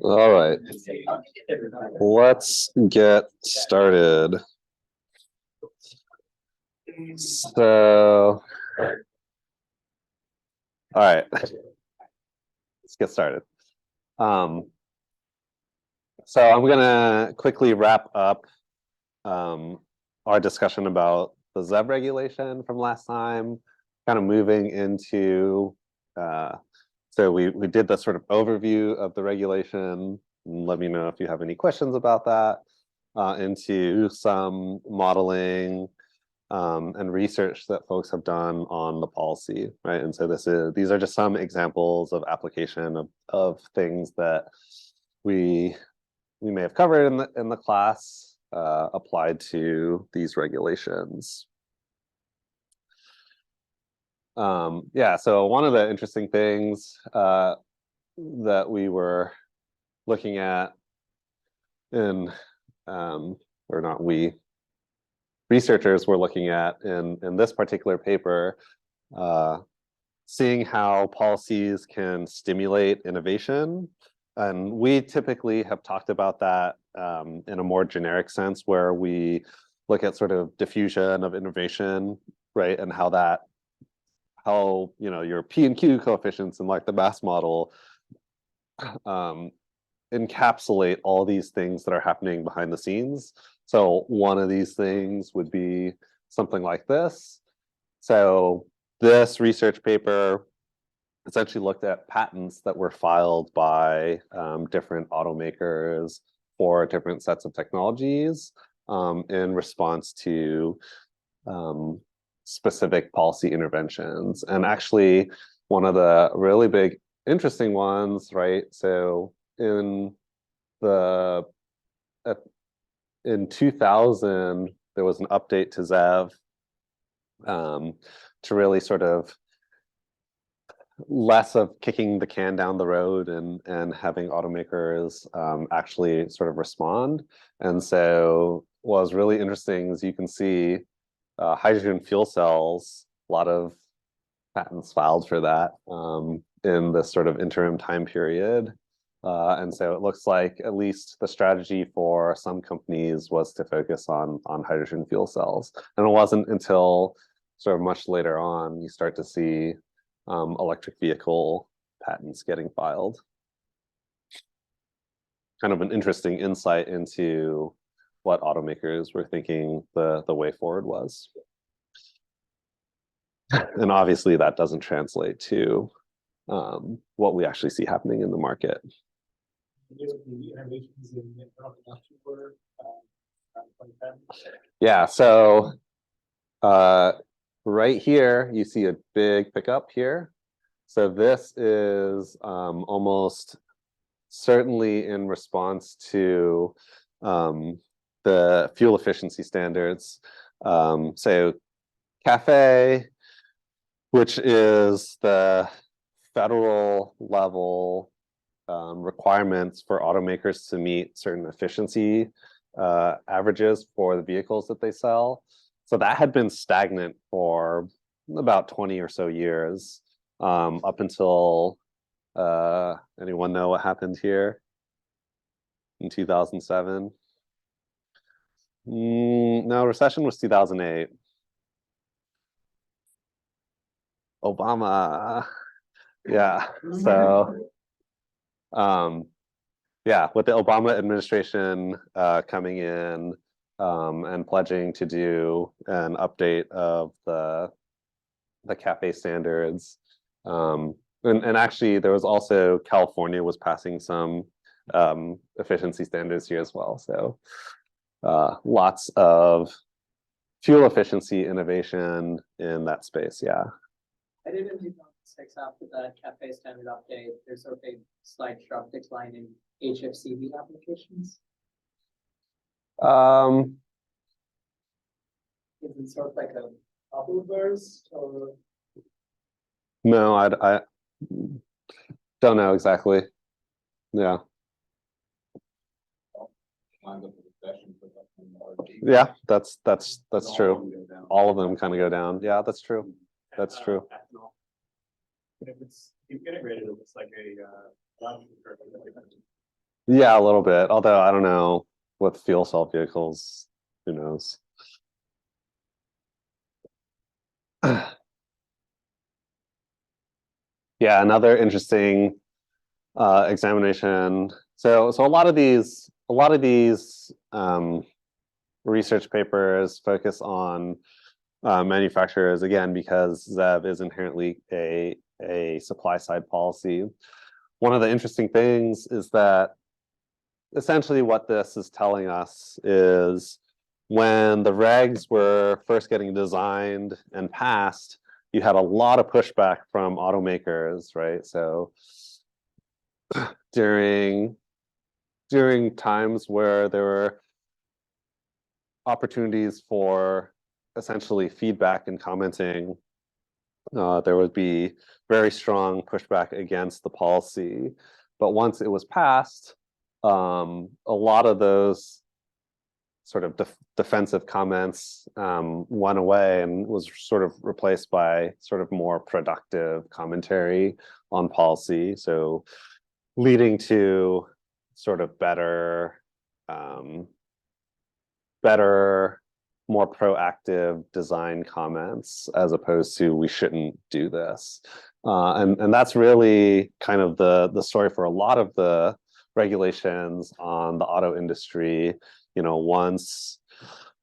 All right, let's get started. So, all right, let's get started. So I'm gonna quickly wrap up our discussion about the ZEV regulation from last time, kind of moving into, so we did the sort of overview of the regulation. Let me know if you have any questions about that, into some modeling and research that folks have done on the policy, right? And so these are just some examples of application of things that we may have covered in the class, applied to these regulations. Yeah, so one of the interesting things that we were looking at in, or not we, researchers were looking at in this particular paper, seeing how policies can stimulate innovation. And we typically have talked about that in a more generic sense, where we look at sort of diffusion of innovation, right? And how your P and Q coefficients in like the mass model encapsulate all these things that are happening behind the scenes. So one of these things would be something like this. So this research paper essentially looked at patents that were filed by different automakers for different sets of technologies in response to specific policy interventions. And actually, one of the really big, interesting ones, right? So in 2000, there was an update to ZEV to really sort of less of kicking the can down the road and having automakers actually sort of respond. And so what was really interesting is you can see hydrogen fuel cells, a lot of patents filed for that in this sort of interim time period. And so it looks like at least the strategy for some companies was to focus on hydrogen fuel cells. And it wasn't until sort of much later on you start to see electric vehicle patents getting filed. Kind of an interesting insight into what automakers were thinking the way forward was. And obviously that doesn't translate to what we actually see happening in the market. Yeah, so right here, you see a big pickup here. So this is almost certainly in response to the fuel efficiency standards. So CAFE, which is the federal level requirements for automakers to meet certain efficiency averages for the vehicles that they sell. So that had been stagnant for about 20 or so years, up until, anyone know what happened here in 2007? No, recession was 2008. Obama, yeah, so yeah, with the Obama administration coming in and pledging to do an update of the CAFE standards, and actually there was also California was passing some efficiency standards here as well. So lots of fuel efficiency innovation in that space. Yeah. I did in 2006 after the CAFE standard update. There's sort of a slight sharp decline in HFCV applications. Is it sort of like a bubble burst or? No, I don't know exactly. Yeah. Yeah, that's true. All of them kind of go down. Yeah, that's true. That's true. But if it's You've integrated it with like a Yeah, a little bit. Although I don't know with fuel cell vehicles, who knows? Yeah, another interesting examination. So a lot of these research papers focus on manufacturers again because ZEV is inherently a supply side policy. One of the interesting things is that essentially what this is telling us is when the regs were first getting designed and passed, you had a lot of pushback from automakers, right? So during times where there were opportunities for essentially feedback and commenting, there would be very strong pushback against the policy. But once it was passed, a lot of those sort of defensive comments went away and was sort of replaced by sort of more productive commentary on policy. So leading to sort of better, more proactive design comments as opposed to we shouldn't do this. And that's really kind of the story for a lot of the regulations on the auto industry. You know, once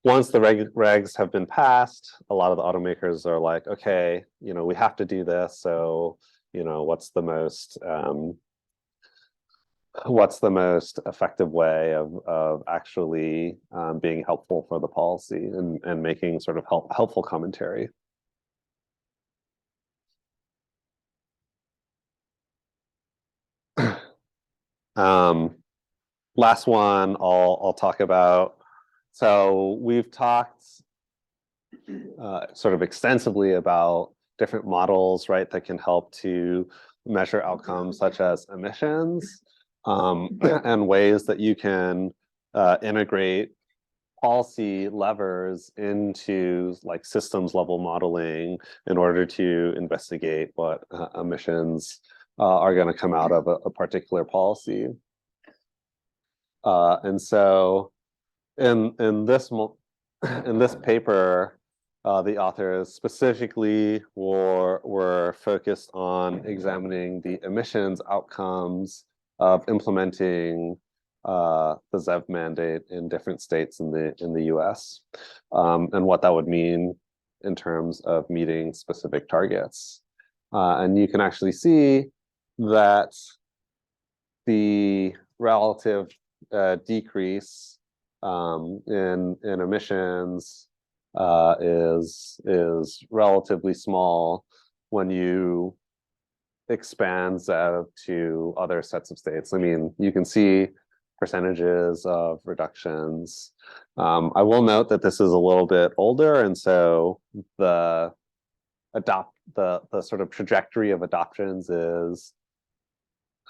the regs have been passed, a lot of the automakers are like, okay, you know, we have to do this. So, you know, what's the most effective way of actually being helpful for the policy and making sort of helpful commentary. Last one I'll talk about. So we've talked sort of extensively about different models, right, that can help to measure outcomes such as emissions, and ways that you can integrate policy levers into like systems level modeling in order to investigate what emissions are going to come out of a particular policy. And so in this paper, the authors specifically were focused on examining the emissions outcomes of implementing the ZEV mandate in different states in the US, and what that would mean in terms of meeting specific targets. And you can actually see that the relative decrease in emissions is relatively small when you expand ZEV to other sets of states. I mean, you can see percentages of reductions. I will note that this is a little bit older, and so the sort of trajectory of adoptions is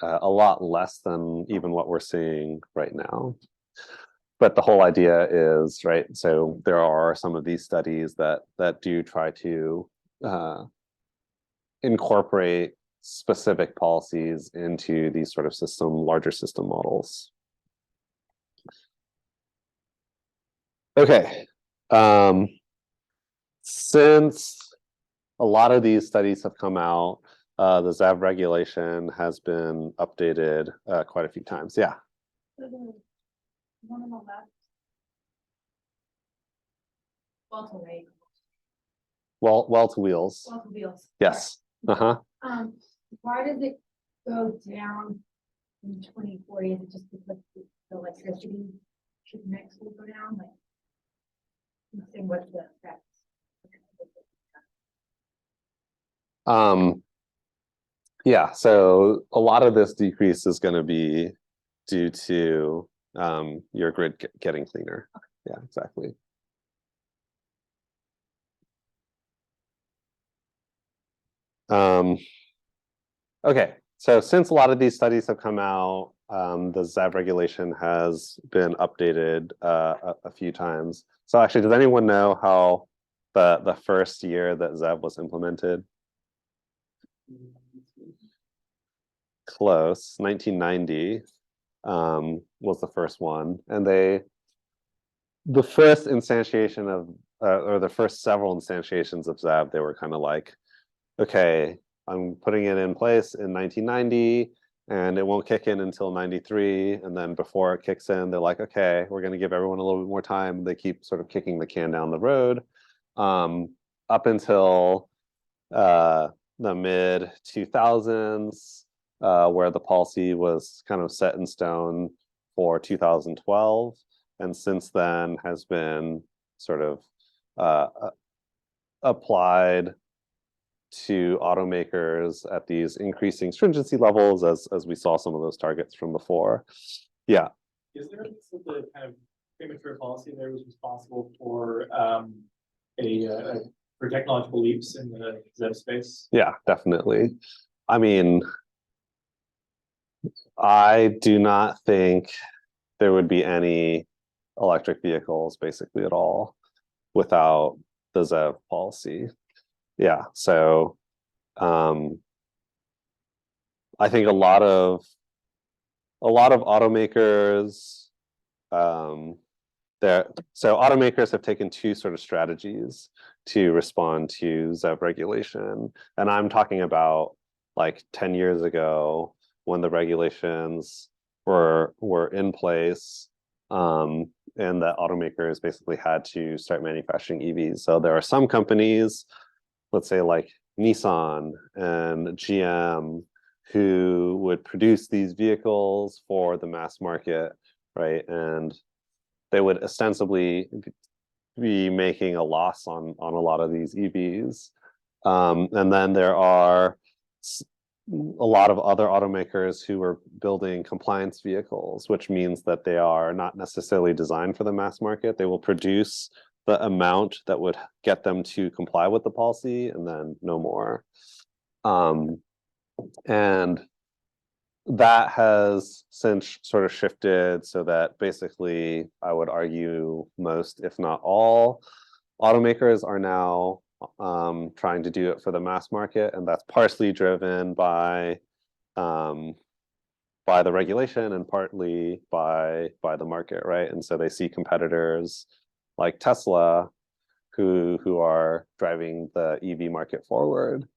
a lot less than even what we're seeing right now. But the whole idea is, right, so there are some of these studies that do try to incorporate specific policies into these sort of larger system models. Okay. Since a lot of these studies have come out, the ZEV regulation has been updated quite a few times. Yeah. One on the left. Well to wait. Well to wheels. Well to wheels. Yes. Uh-huh. Why does it go down in 2040? Is it just because the electricity mix will go down? Like, saying what's the effect? Yeah, so a lot of this decrease is going to be due to your grid getting cleaner. Okay. Yeah, exactly. Okay, so since a lot of these studies have come out, the ZEV regulation has been updated a few times. So actually, does anyone know how the first year that ZEV was implemented? close. 1990 was the first one, and the first instantiation of or the first several instantiations of ZEV, they were kind of like, okay, I'm putting it in place in 1990, and it won't kick in until 93. And then before it kicks in, they're like, okay, we're going to give everyone a little bit more time. They keep sort of kicking the can down the road up until the mid 2000s, where the policy was kind of set in stone for 2012. And since then has been sort of applied to automakers at these increasing stringency levels, as we saw some of those targets from before. Yeah. Is there a piece of the kind of premature policy there was responsible for for technological leaps in the ZEV space? Yeah, definitely. I mean, I do not think there would be any electric vehicles basically at all without the ZEV policy. Yeah, so I think a lot of automakers so automakers have taken two sort of strategies to respond to ZEV regulation. And I'm talking about like 10 years ago when the regulations were in place, and that automakers basically had to start manufacturing EVs. So there are some companies, let's say like Nissan and GM, who would produce these vehicles for the mass market, right? And they would ostensibly be making a loss on a lot of these EVs. And then there are a lot of other automakers who are building compliance vehicles, which means that they are not necessarily designed for the mass market. They will produce the amount that would get them to comply with the policy and then no more. And that has since sort of shifted so that basically I would argue most, if not all, automakers are now trying to do it for the mass market, and that's partially driven by the regulation and partly by the market, right? And so they see competitors like Tesla who are driving the EV market forward.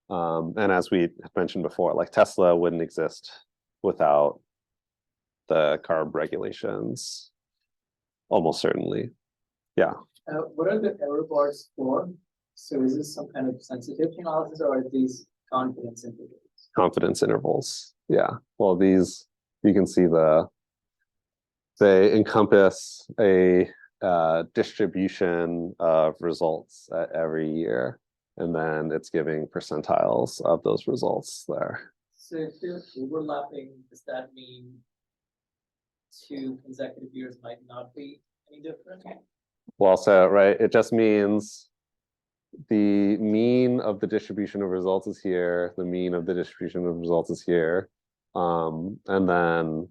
And as we mentioned before, like Tesla wouldn't exist without the CARB regulations, almost certainly. Yeah. What are the error bars for? So is this some kind of sensitivity analysis, or are these confidence intervals? Confidence intervals. Yeah. Well, these, you can see they encompass a distribution of results at every year. And then it's giving percentiles of those results there. So if they're overlapping, does that mean 2 consecutive years might not be any different? Well, so, right, it just means the mean of the distribution of results is here, the mean of the distribution of results is here. And then,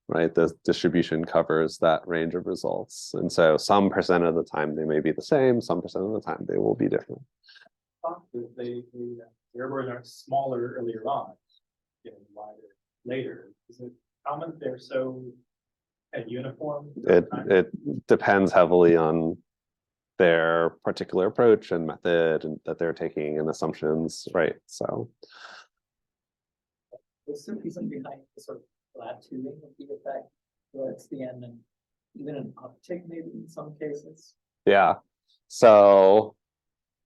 right, the distribution covers that range of results. And so some percent of the time they may be the same, some percent of the time they will be different. The error bars are smaller earlier on, getting wider later. Is it common they're so uniform? It depends heavily on their particular approach and method and that they're taking and assumptions, right? So What's the reason behind the sort of flattening of the effect towards the end, and even an uptick maybe in some cases? yeah, so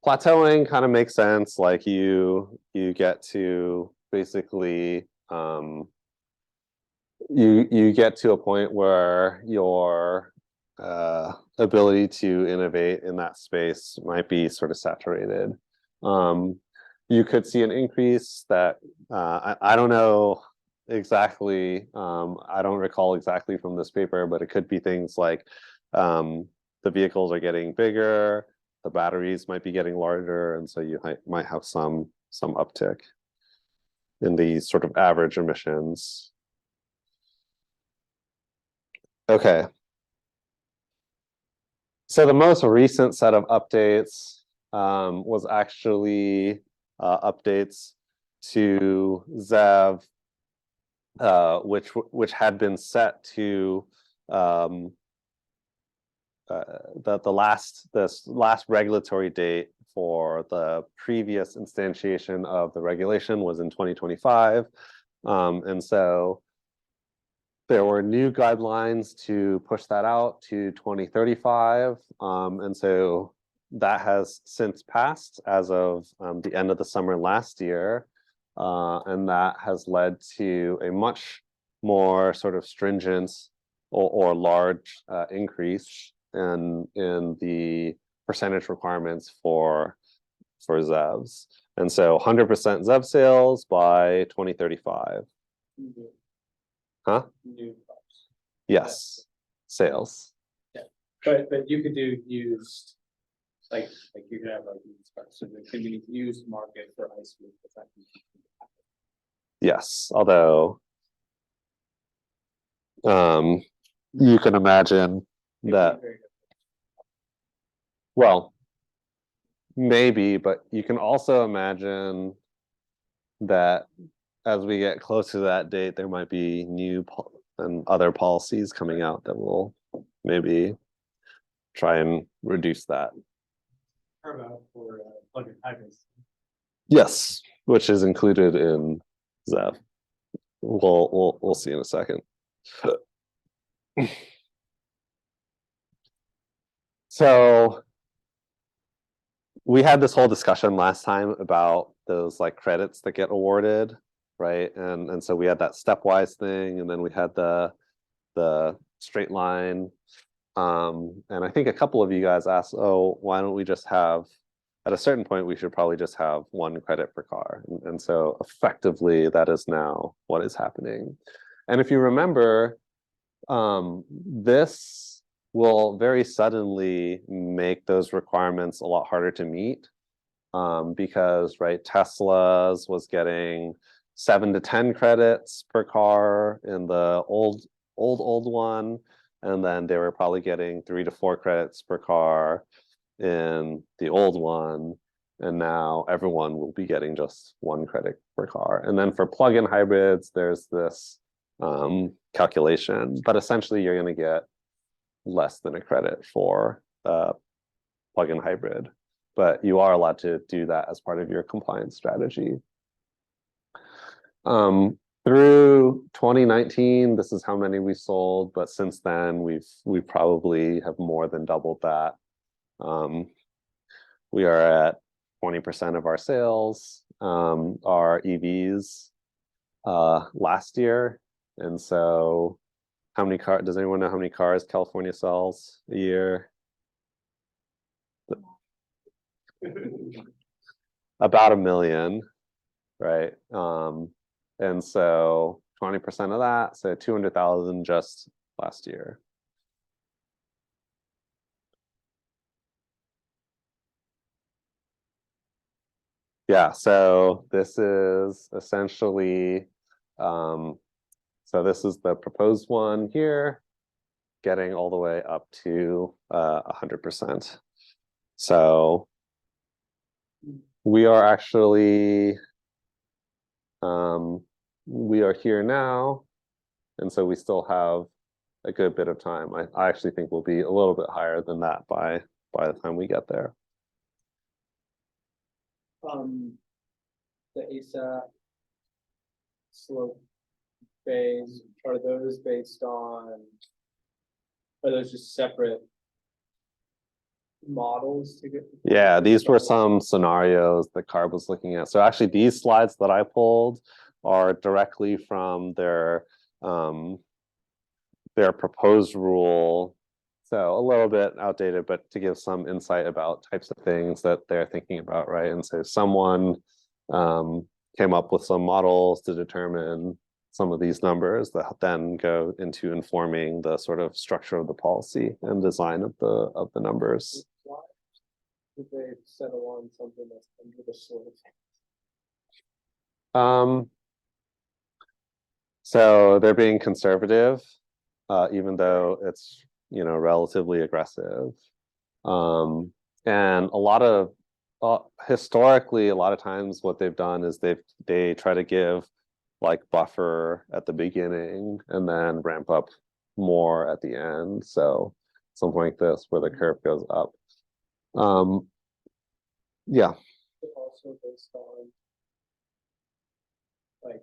plateauing kind of makes sense. Like you get to basically you get to a point where your ability to innovate in that space might be sort of saturated. You could see an increase that I don't know exactly. I don't recall exactly from this paper, but it could be things like the vehicles are getting bigger, the batteries might be getting larger, and so you might have some uptick in these sort of average emissions. Okay. So the most recent set of updates was actually updates to ZEV which had been set to this last regulatory date for the previous instantiation of the regulation was in 2025. And so there were new guidelines to push that out to 2035. And so that has since passed as of the end of the summer last year. And that has led to a much more sort of stringent or large increase in the percentage requirements for ZEVs. And so 100% ZEV sales by 2035. Huh? New cars. Yes, sales. But you could do used, like you could have like used cars, so there can be used market for ICE vehicles. That can be- Yes, although you can imagine it that, can be very well, maybe, but you can also imagine that as we get closer to that date, there might be new and other policies coming out that will maybe try and reduce that. carve out for plug-in hybrids. Yes, which is included in ZEV. We'll see in a second. So we had this whole discussion last time about those like credits that get awarded, right? And so we had that stepwise thing, and then we had the straight line. And I think a couple of you guys asked, oh, why don't we just have, at a certain point, we should probably just have one credit per car. And so effectively, that is now what is happening. And if you remember, this will very suddenly make those requirements a lot harder to meet, because, right, Tesla's was getting 7 to 10 credits per car in the old one, and then they were probably getting 3 to 4 credits per car in the old one, and now everyone will be getting just 1 credit per car. And then for plug-in hybrids, there's this calculation, but essentially you're going to get less than a credit for plug-in hybrid, but you are allowed to do that as part of your compliance strategy. Through 2019, this is how many we sold, but since then we probably have more than doubled that. We are at 20% of our sales are EVs last year. And so how many cars, does anyone know how many cars California sells a year? About 1 million, right? And so 20% of that, so 200,000 just last year. Yeah, so this is essentially, so this is the proposed one here, getting all the way up to 100%. So we are actually, we are here now, and so we still have a good bit of time. I actually think we'll be a little bit higher than that by the time we get there. The ASAP slope phase, are those based on, are those just separate models to get? Yeah, these were some scenarios that CARB was looking at. So actually these slides that I pulled are directly from their proposed rule. So a little bit outdated, but to give some insight about types of things that they're thinking about, right? And so someone came up with some models to determine some of these numbers that then go into informing the sort of structure of the policy and design of the numbers. Why did they settle on something that's under the slope? So they're being conservative, even though it's, you know, relatively aggressive. And a lot of historically, a lot of times what they've done is they try to give like buffer at the beginning and then ramp up more at the end. So something like this where the curve goes up. Yeah. Also based on like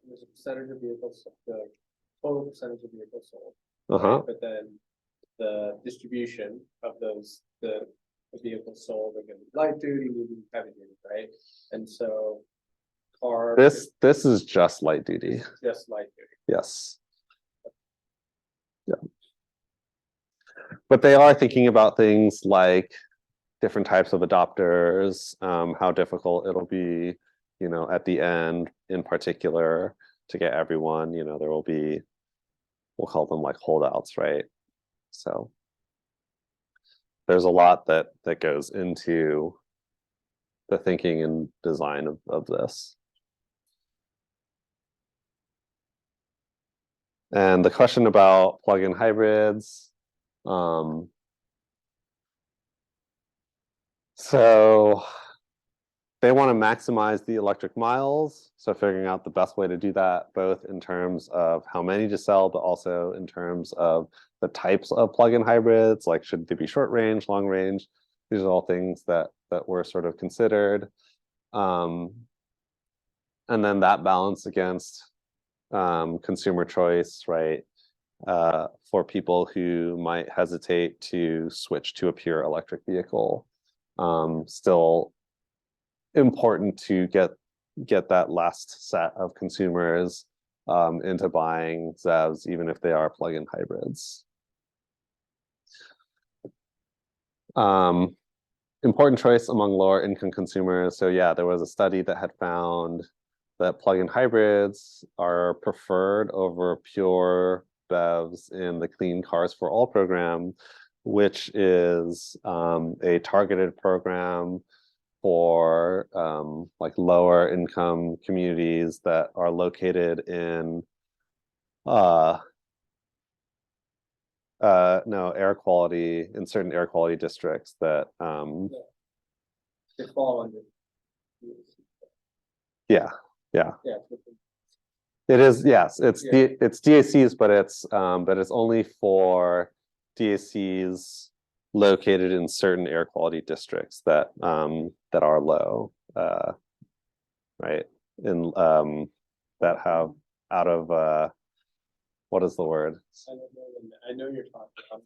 there's a percentage of vehicles, the total percentage of vehicles sold, right? But then the distribution of those the vehicles sold are going to be light duty, medium, heavy duty, right? And so car This is just light duty. just light duty. Yes. Yeah. But they are thinking about things like different types of adopters, how difficult it'll be, at the end in particular to get everyone, there will be, we'll call them like holdouts, right? So there's a lot that goes into the thinking and design of this. And the question about plug-in hybrids. So they want to maximize the electric miles. So figuring out the best way to do that, both in terms of how many to sell, but also in terms of the types of plug-in hybrids, like should they be short range, long range? These are all things that were sort of considered. And then that balance against consumer choice, right? For people who might hesitate to switch to a pure electric vehicle. Still important to get that last set of consumers into buying ZEVs, even if they are plug-in hybrids. Important choice among lower income consumers. So yeah, there was a study that had found that plug-in hybrids are preferred over pure BEVs in the Clean Cars for All program, which is a targeted program for like lower income communities that are located in air quality in certain air quality districts that They fall under. yeah. Yeah. It is, yes, it's Yeah. it's DACs, but it's only for DACs located in certain air quality districts that are low, right? In that have out of what is the word? I know you're talking about.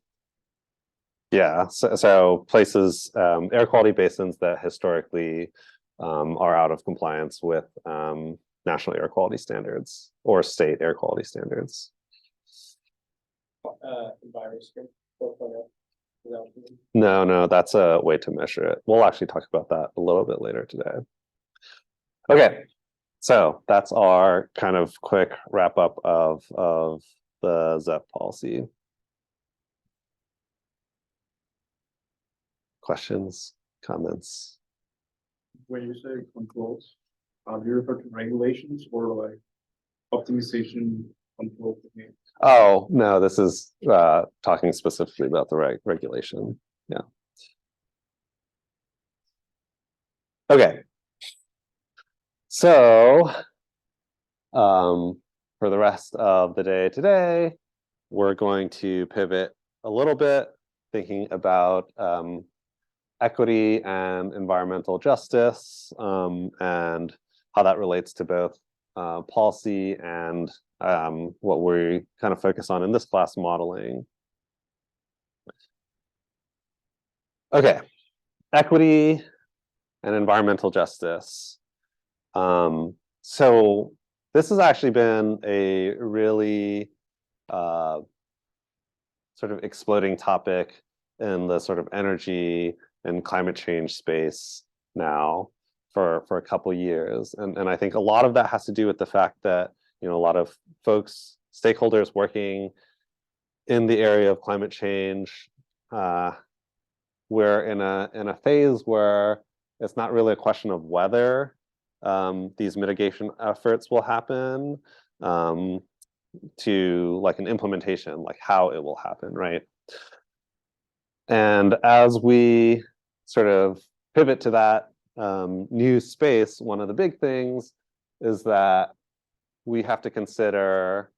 Yeah, so places, air quality basins that historically are out of compliance with national air quality standards or state air quality standards. Environment portfolio. No, that's a way to measure it. We'll actually talk about that a little bit later today. Okay, so that's our kind of quick wrap up of the ZEV policy. Questions, comments? When you say controls, do you refer to regulations or like optimization control techniques? Oh, no, this is talking specifically about the regulation. Yeah. Okay. So for the rest of the day today, we're going to pivot a little bit, thinking about equity and environmental justice, and how that relates to both policy and what we kind of focus on in this class, modeling. Okay, equity and environmental justice. So this has actually been a really sort of exploding topic in the sort of energy and climate change space now for a couple years. And I think a lot of that has to do with the fact that, a lot of folks, stakeholders working in the area of climate change, we're in a phase where it's not really a question of whether these mitigation efforts will happen, to like an implementation, like how it will happen, right? And as we sort of pivot to that new space, one of the big things is that we have to consider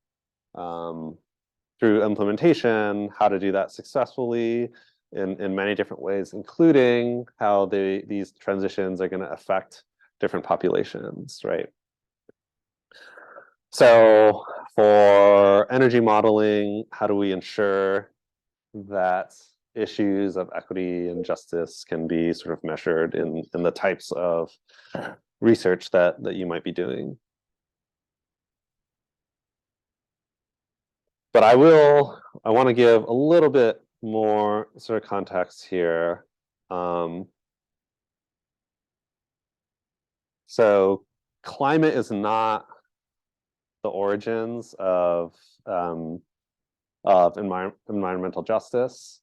through implementation how to do that successfully in many different ways, including how these transitions are going to affect different populations, right? So for energy modeling, how do we ensure that issues of equity and justice can be sort of measured in the types of research that you might be doing? But I want to give a little bit more sort of context here. So climate is not the origins of environmental justice.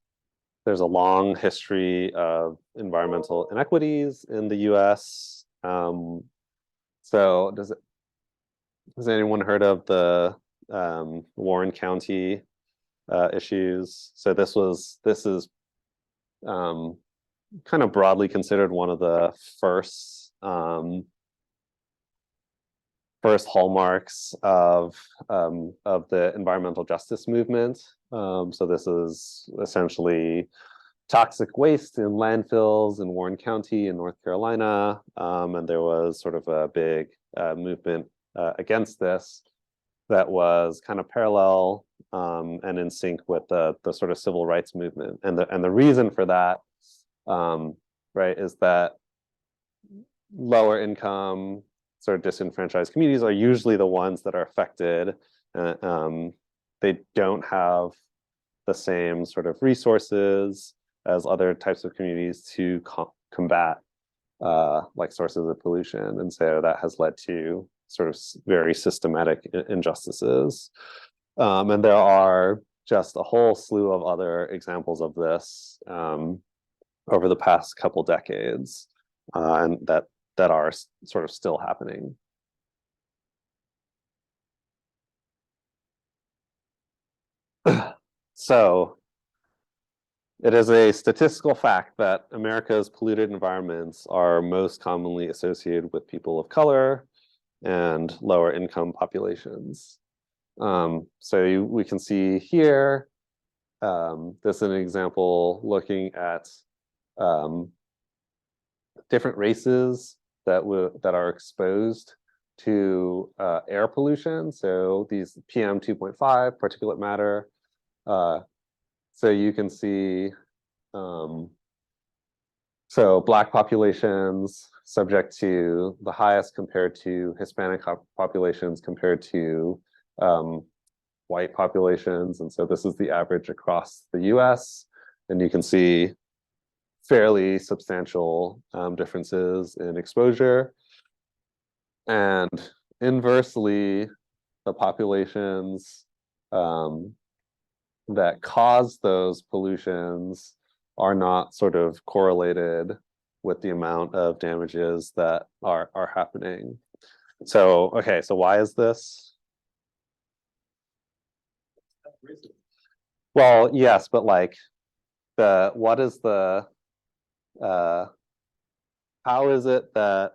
There's a long history of environmental inequities in the US. So has anyone heard of the Warren County issues? So this is kind of broadly considered one of the first hallmarks of the environmental justice movement. So this is essentially toxic waste in landfills in Warren County in North Carolina, and there was sort of a big movement against this that was kind of parallel and in sync with the sort of civil rights movement. And the reason for that, right, is that lower income, sort of disenfranchised communities are usually the ones that are affected. They don't have the same sort of resources as other types of communities to combat like sources of pollution. And so that has led to sort of very systematic injustices. And there are just a whole slew of other examples of this over the past couple decades, and that are sort of still happening. So it is a statistical fact that America's polluted environments are most commonly associated with people of color and lower income populations. So we can see here, this is an example looking at different races that are exposed to air pollution. So these PM 2.5 particulate matter. So you can see, so Black populations subject to the highest compared to Hispanic populations compared to white populations. And so this is the average across the US. And you can see fairly substantial differences in exposure. And inversely, the populations that cause those pollutions are not sort of correlated with the amount of damages that are happening. So, okay, so why is this? Well, yes, but like what is the how is it that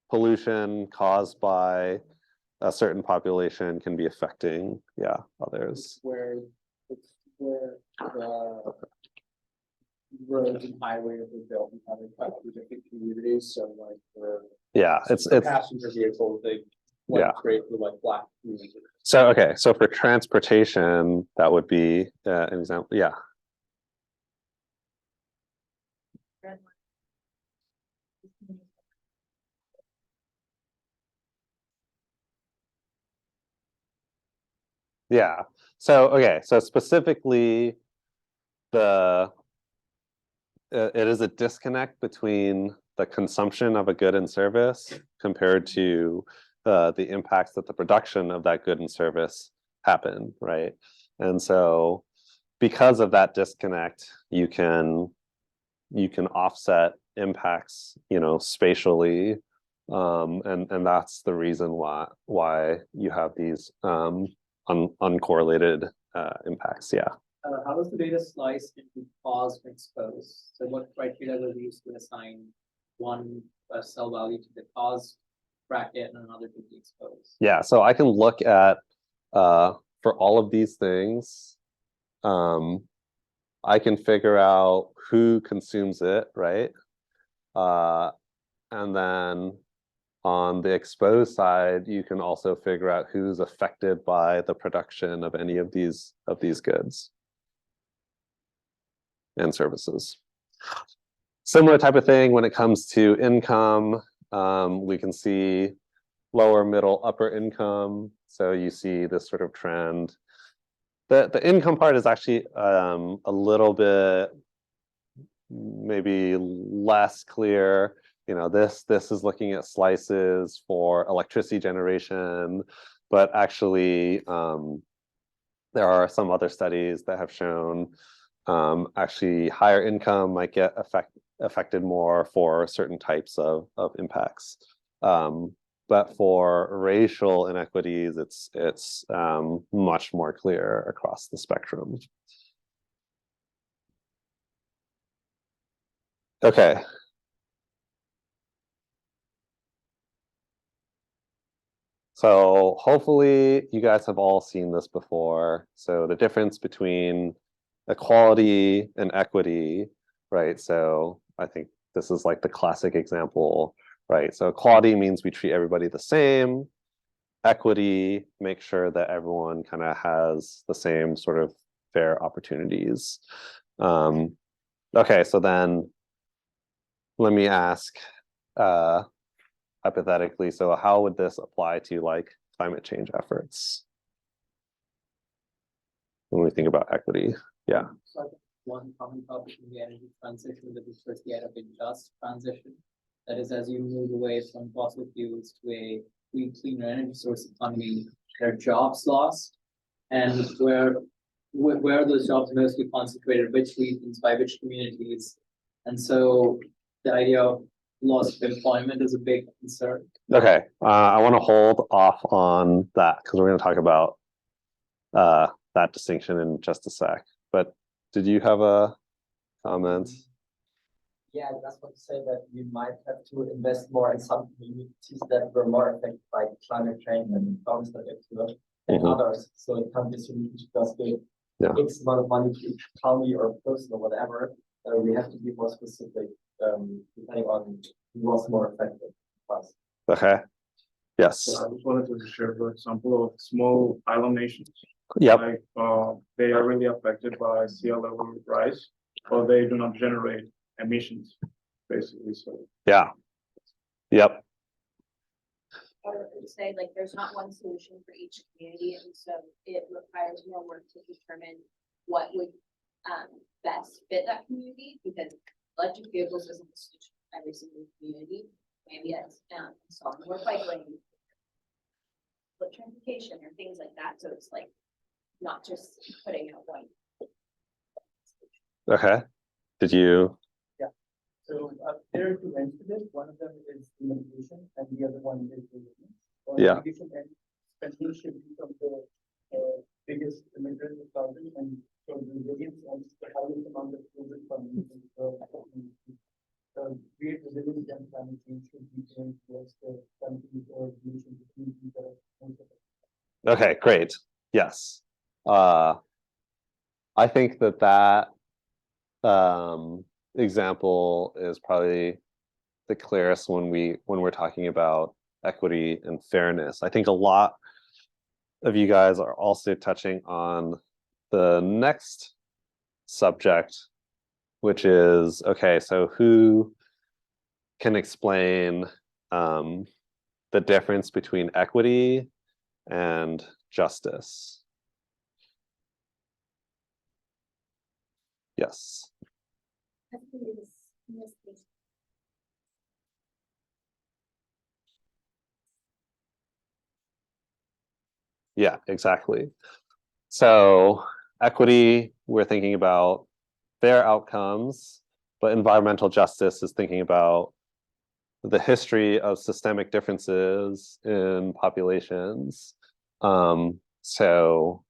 pollution caused by a certain population can be affecting, others? Where the roads and highways were built and how they cut through different communities, so like for It's passenger vehicles, they went straight through like Black communities. so okay. So for transportation, that would be an example. Yeah. Red line. Yeah. So okay. So specifically, it is a disconnect between the consumption of a good and service compared to the impacts that the production of that good and service happen, right? And so because of that disconnect, you can offset impacts, spatially, and that's the reason why you have these uncorrelated impacts. Yeah. How was the data sliced into caused and exposed? So what criteria were used to assign one cell value to the caused bracket and another to be exposed. Yeah, so I can look at for all of these things, I can figure out who consumes it, right? And then on the exposed side, you can also figure out who's affected by the production of any of these goods and services. Similar type of thing when it comes to income. We can see lower, middle, upper income. So you see this sort of trend. The income part is actually a little bit maybe less clear. You know, this is looking at slices for electricity generation, but actually there are some other studies that have shown actually higher income might get affected more for certain types of impacts. But for racial inequities, it's much more clear across the spectrum. Okay. So hopefully you guys have all seen this before. So the difference between equality and equity, right? So I think this is like the classic example, right? So equality means we treat everybody the same. Equity makes sure that everyone kind of has the same sort of fair opportunities. Okay, so then let me ask, hypothetically, so how would this apply to like climate change efforts when we think about equity? Yeah. So I think one common topic in the energy transition that is first the idea of a just transition. That is, as you move away from fossil fuels to a cleaner energy source economy, there are jobs lost, and where are those jobs mostly concentrated, which regions, by which communities, and so the idea of loss of employment is a big concern. Okay, I want to hold off on that because we're going to talk about that distinction in just a sec. But did you have a comment? Yeah, I just want to say that we might have to invest more in some communities that were more affected by climate change and economics than others. So it can't be solution to just give X amount of money to each county or person or whatever. We have to be more specific, depending on who was more affected. Okay. Yes. So I just wanted to share, for example, of small island nations. Yep. Like they are really affected by sea level rise, or they do not generate emissions, basically. So yeah. Yep. I would say like there's not one solution for each community, and so it requires more work to determine what would best fit that community, because electric vehicles isn't a solution for every single community. Maybe it's some more bike lane, foot transportation or things like that. So it's like not just putting out one. Okay. Did you? So there are two ends to this. One of them is mitigation, and the other one is resilience. Yeah. Mitigation and spending should become the biggest emitters of carbon, and so resilience and how we come out of COVID from create resilience and climate change should be going towards the countries or nations communities that are most affected. Okay, great. Yes. I think that example is probably the clearest when we're talking about equity and fairness. I think a lot of you guys are also touching on the next subject, which is, okay, so who can explain the difference between equity and justice? Yes. Yeah, exactly. So equity, we're thinking about fair outcomes, but environmental justice is thinking about the history of systemic differences in populations. So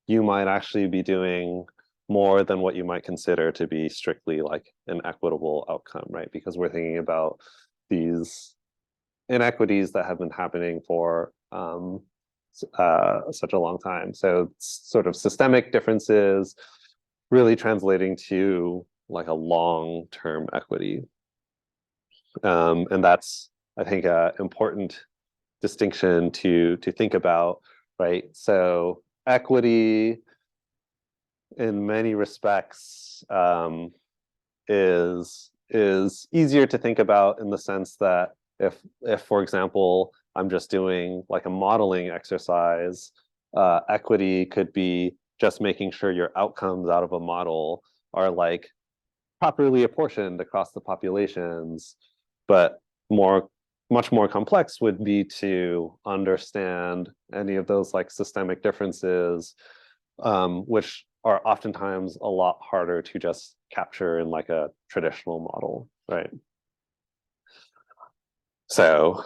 you might actually be doing more than what you might consider to be strictly like an equitable outcome, right? Because we're thinking about these inequities that have been happening for such a long time. So sort of systemic differences really translating to like a long-term equity. And that's, I think, an important distinction to think about, right? So equity in many respects is easier to think about in the sense that if for example, I'm just doing like a modeling exercise, equity could be just making sure your outcomes out of a model are like properly apportioned across the populations. But much more complex would be to understand any of those like systemic differences, which are oftentimes a lot harder to just capture in like a traditional model, right? So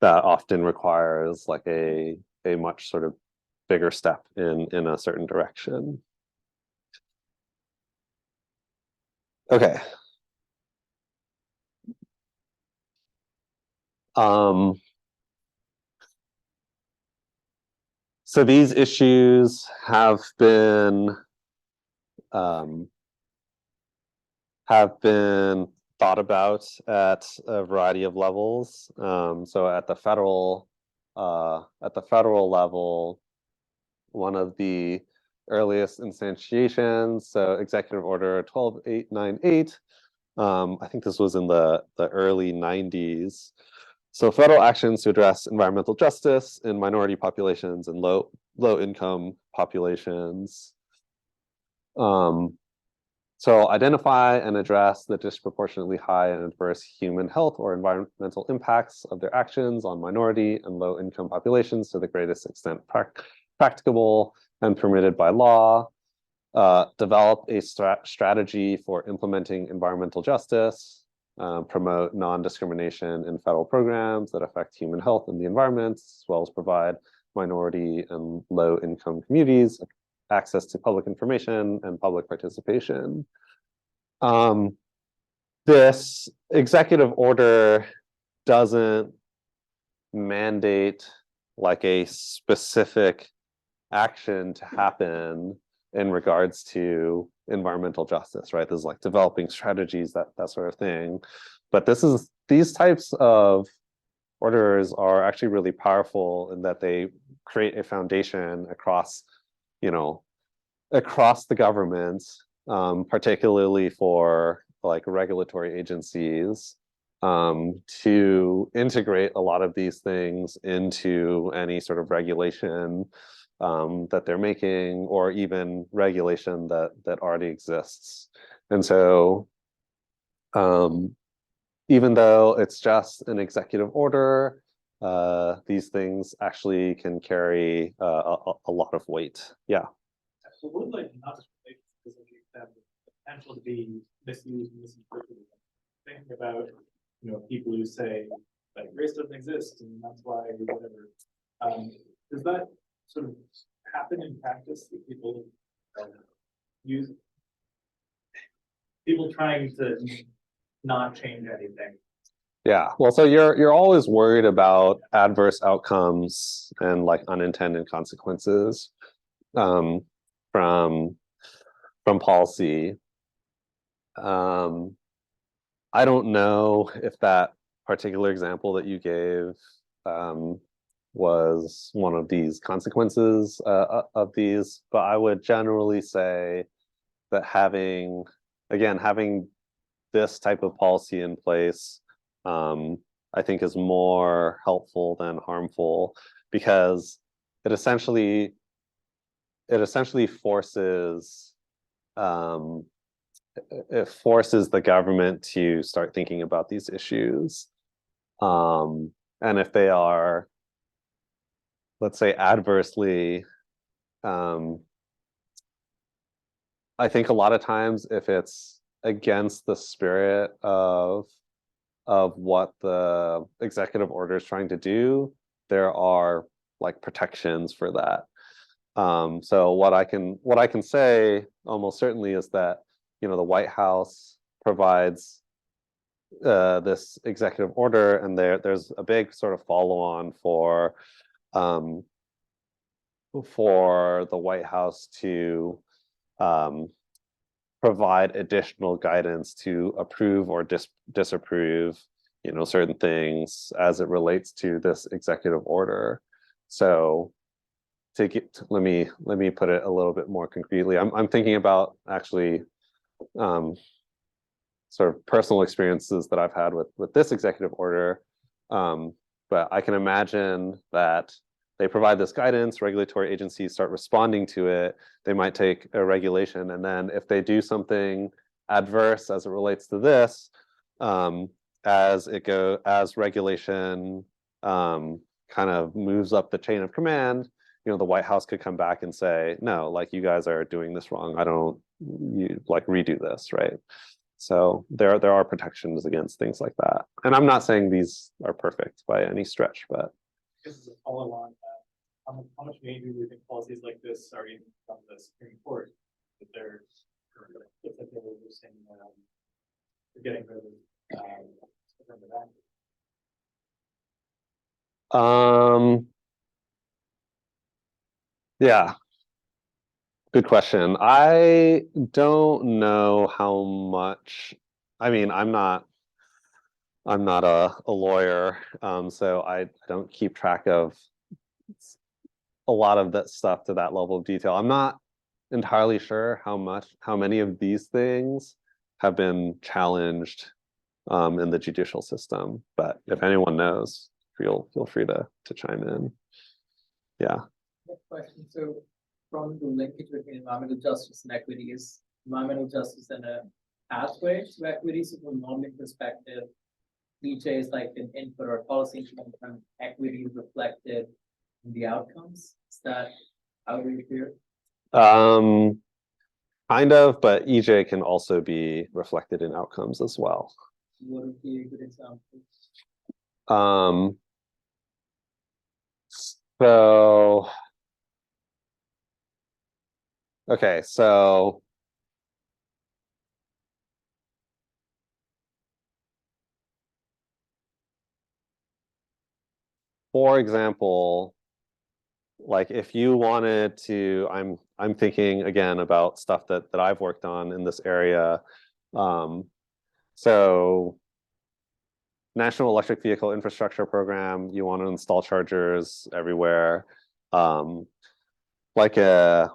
that often requires like a much sort of bigger step in a certain direction. Okay. So these issues have been thought about at a variety of levels. So at the federal level, one of the earliest instantiations, so Executive Order 12898, I think this was in the early 90s. So federal actions to address environmental justice in minority populations and low income populations. So identify and address the disproportionately high and adverse human health or environmental impacts of their actions on minority and low income populations to the greatest extent practicable and permitted by law. Develop a strategy for implementing environmental justice. Promote non-discrimination in federal programs that affect human health and the environment, as well as provide minority and low-income communities access to public information and public participation. This executive order doesn't mandate like a specific action to happen in regards to environmental justice, right? There's like developing strategies, that sort of thing. But these types of orders are actually really powerful in that they create a foundation across, across the government, particularly for like regulatory agencies, to integrate a lot of these things into any sort of regulation that they're making, or even regulation that already exists. And so even though it's just an executive order, these things actually can carry a lot of weight. Yeah. So would like not have the potential to be misused and misinterpreted. Thinking about people who say like race doesn't exist and that's why whatever. Does that sort of happen in practice that people use people trying to not change anything? Yeah, well, so you're always worried about adverse outcomes and like unintended consequences from policy. I don't know if that particular example that you gave was one of these consequences of these, but I would generally say that having this type of policy in place, I think is more helpful than harmful, because it essentially forces the government to start thinking about these issues. And if they are, let's say, adversely, I think a lot of times if it's against the spirit of what the executive order is trying to do, there are like protections for that. So what I can say almost certainly is that the White House provides this executive order, and there's a big sort of follow-on um, for the White House to provide additional guidance to approve or disapprove, certain things as it relates to this executive order. So let me put it a little bit more concretely. I'm thinking about actually sort of personal experiences that I've had with this executive order. But I can imagine that they provide this guidance, regulatory agencies start responding to it, they might take a regulation, and then if they do something adverse as it relates to this, as regulation kind of moves up the chain of command, the White House could come back and say, no, like, you guys are doing this wrong. You like redo this, right? So there are protections against things like that. And I'm not saying these are perfect by any stretch, but This is a follow on. How much maybe do you think policies like this are even from the Supreme Court? That they're saying they're getting rid of affirmative action. Yeah, good question. I don't know how much. I mean, I'm not a lawyer, so I don't keep track of a lot of that stuff to that level of detail. I'm not entirely sure how many of these things have been challenged in the judicial system, but if anyone knows, feel free to chime in. Yeah. Next question. So from the linkage between environmental justice and equity, is environmental justice and a pathway to equity? So from a modeling perspective, EJ is like an input or policy instrument, and equity is reflected in the outcomes. Is that how we hear? Kind of, but EJ can also be reflected in outcomes as well. What would be a good example? So, okay, so for example, like if you wanted to, I'm thinking again about stuff that I've worked on in this area. So National Electric Vehicle Infrastructure Program, you want to install chargers everywhere. Like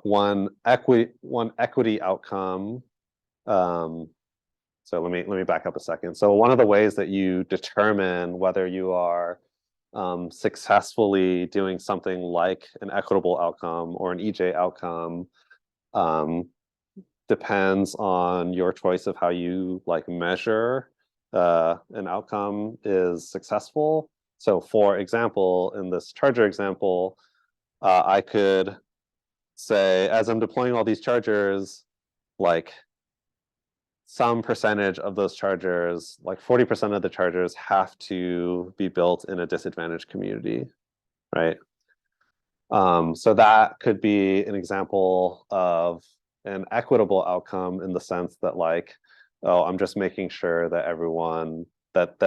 one equity outcome. So let me back up a second. So one of the ways that you determine whether you are successfully doing something like an equitable outcome or an EJ outcome depends on your choice of how you like measure an outcome is successful. So for example, in this charger example, I could say, as I'm deploying all these chargers, like some percentage of those chargers, like 40% of the chargers, have to be built in a disadvantaged community, right? So that could be an example of an equitable outcome in the sense that, like, oh, I'm just making sure that everyone that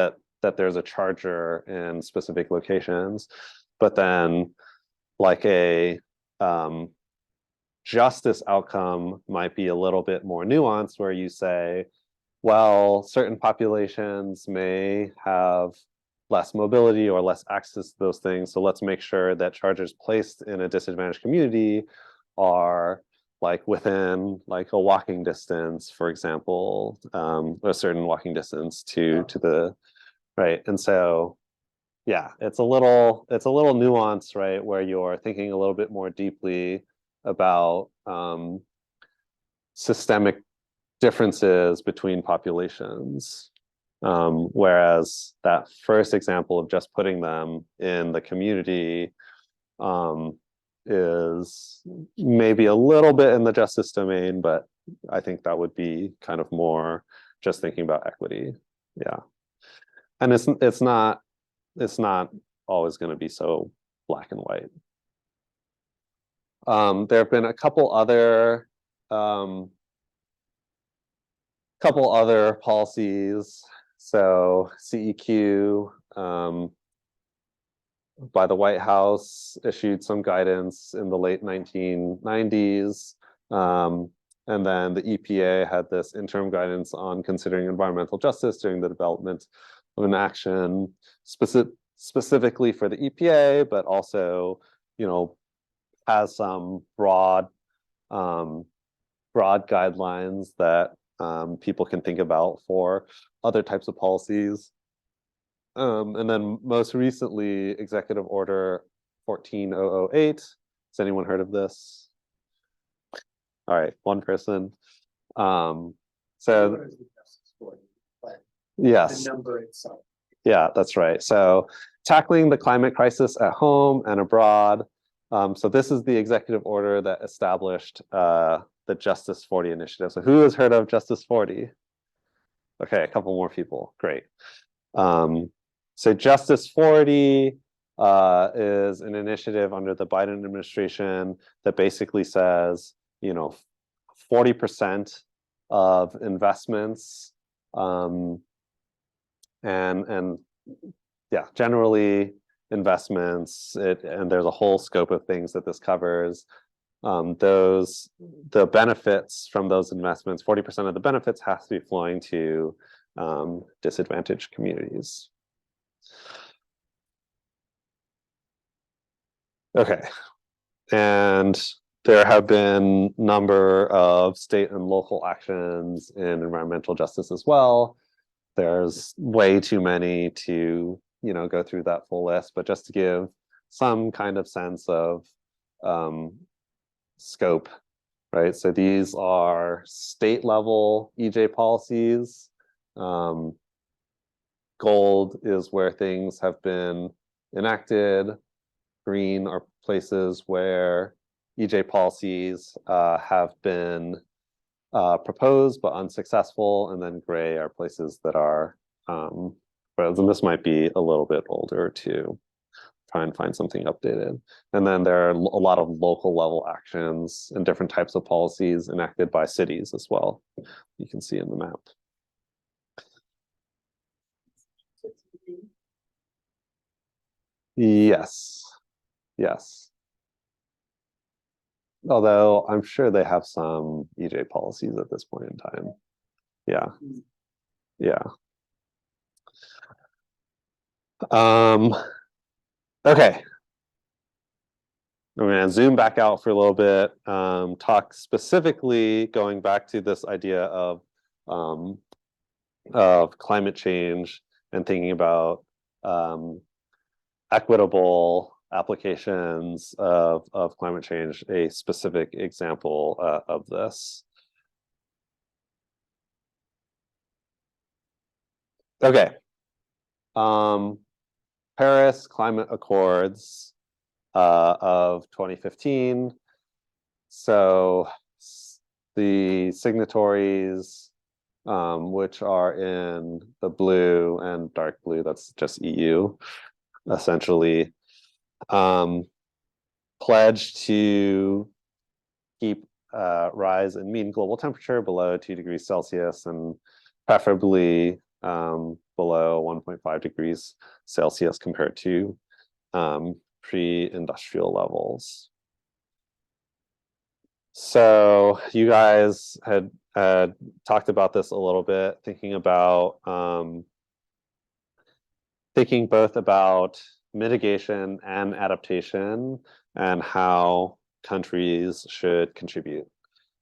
there's a charger in specific locations. But then like a justice outcome might be a little bit more nuanced, where you say, well, certain populations may have less mobility or less access to those things, so let's make sure that chargers placed in a disadvantaged community are like within like a walking distance, for example, a certain walking distance to the right. And so yeah, it's a little nuanced, right, where you're thinking a little bit more deeply about systemic differences between populations. Whereas that first example of just putting them in the community is maybe a little bit in the justice domain, but I think that would be kind of more just thinking about equity. Yeah. And it's not always going to be so black and white. There have been a couple other policies. So CEQ by the White House issued some guidance in the late 1990s. And then the EPA had this interim guidance on considering environmental justice during the development of an action specifically for the EPA, but also, has some broad guidelines that people can think about for other types of policies. And then most recently, Executive Order 14008. Has anyone heard of this? All right, one person. So What is the justice for? Like, yes, the number itself. yeah, that's right. So tackling the climate crisis at home and abroad. So this is the executive order that established the Justice 40 initiative. So who has heard of Justice 40? Okay, a couple more people. Great. So Justice 40 is an initiative under the Biden administration that basically says, 40% of investments and yeah, generally investments, and there's a whole scope of things that this covers. The benefits from those investments, 40% of the benefits has to be flowing to disadvantaged communities. Okay, and there have been a number of state and local actions in environmental justice as well. There's way too many to, go through that full list, but just to give some kind of sense of scope, right? So these are state level EJ policies. Gold is where things have been enacted. Green are places where EJ policies have been proposed but unsuccessful, and then gray are places that are, and this might be a little bit older to try and find something updated. And then there are a lot of local level actions and different types of policies enacted by cities as well. You can see in the map. Yes. Yes. Although I'm sure they have some EJ policies at this point in time. Yeah. Yeah. Okay. I'm going to zoom back out for a little bit, talk specifically going back to this idea of climate change and thinking about equitable applications of climate change, a specific example of this. Okay. Paris Climate Accords of 2015. So the signatories, which are in the blue and dark blue, that's just EU, essentially, pledged to keep rise in mean global temperature below 2 degrees Celsius and preferably below 1.5 degrees Celsius compared to pre-industrial levels. So you guys had talked about this a little bit, thinking both about mitigation and adaptation and how countries should contribute.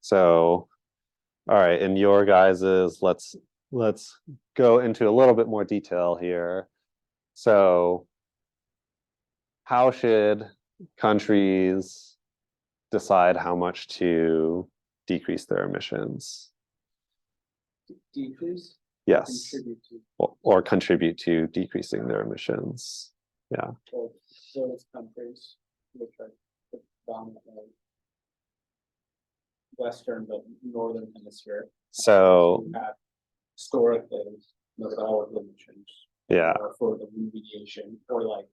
So, all right, in your guys's, let's go into a little bit more detail here. So, how should countries decide how much to decrease their emissions? Decrease? Yes. Contribute to. Or contribute to decreasing their emissions. Yeah. So those countries, which are predominantly Western but Northern Hemisphere. So have historically developed emissions. yeah. For the remediation or like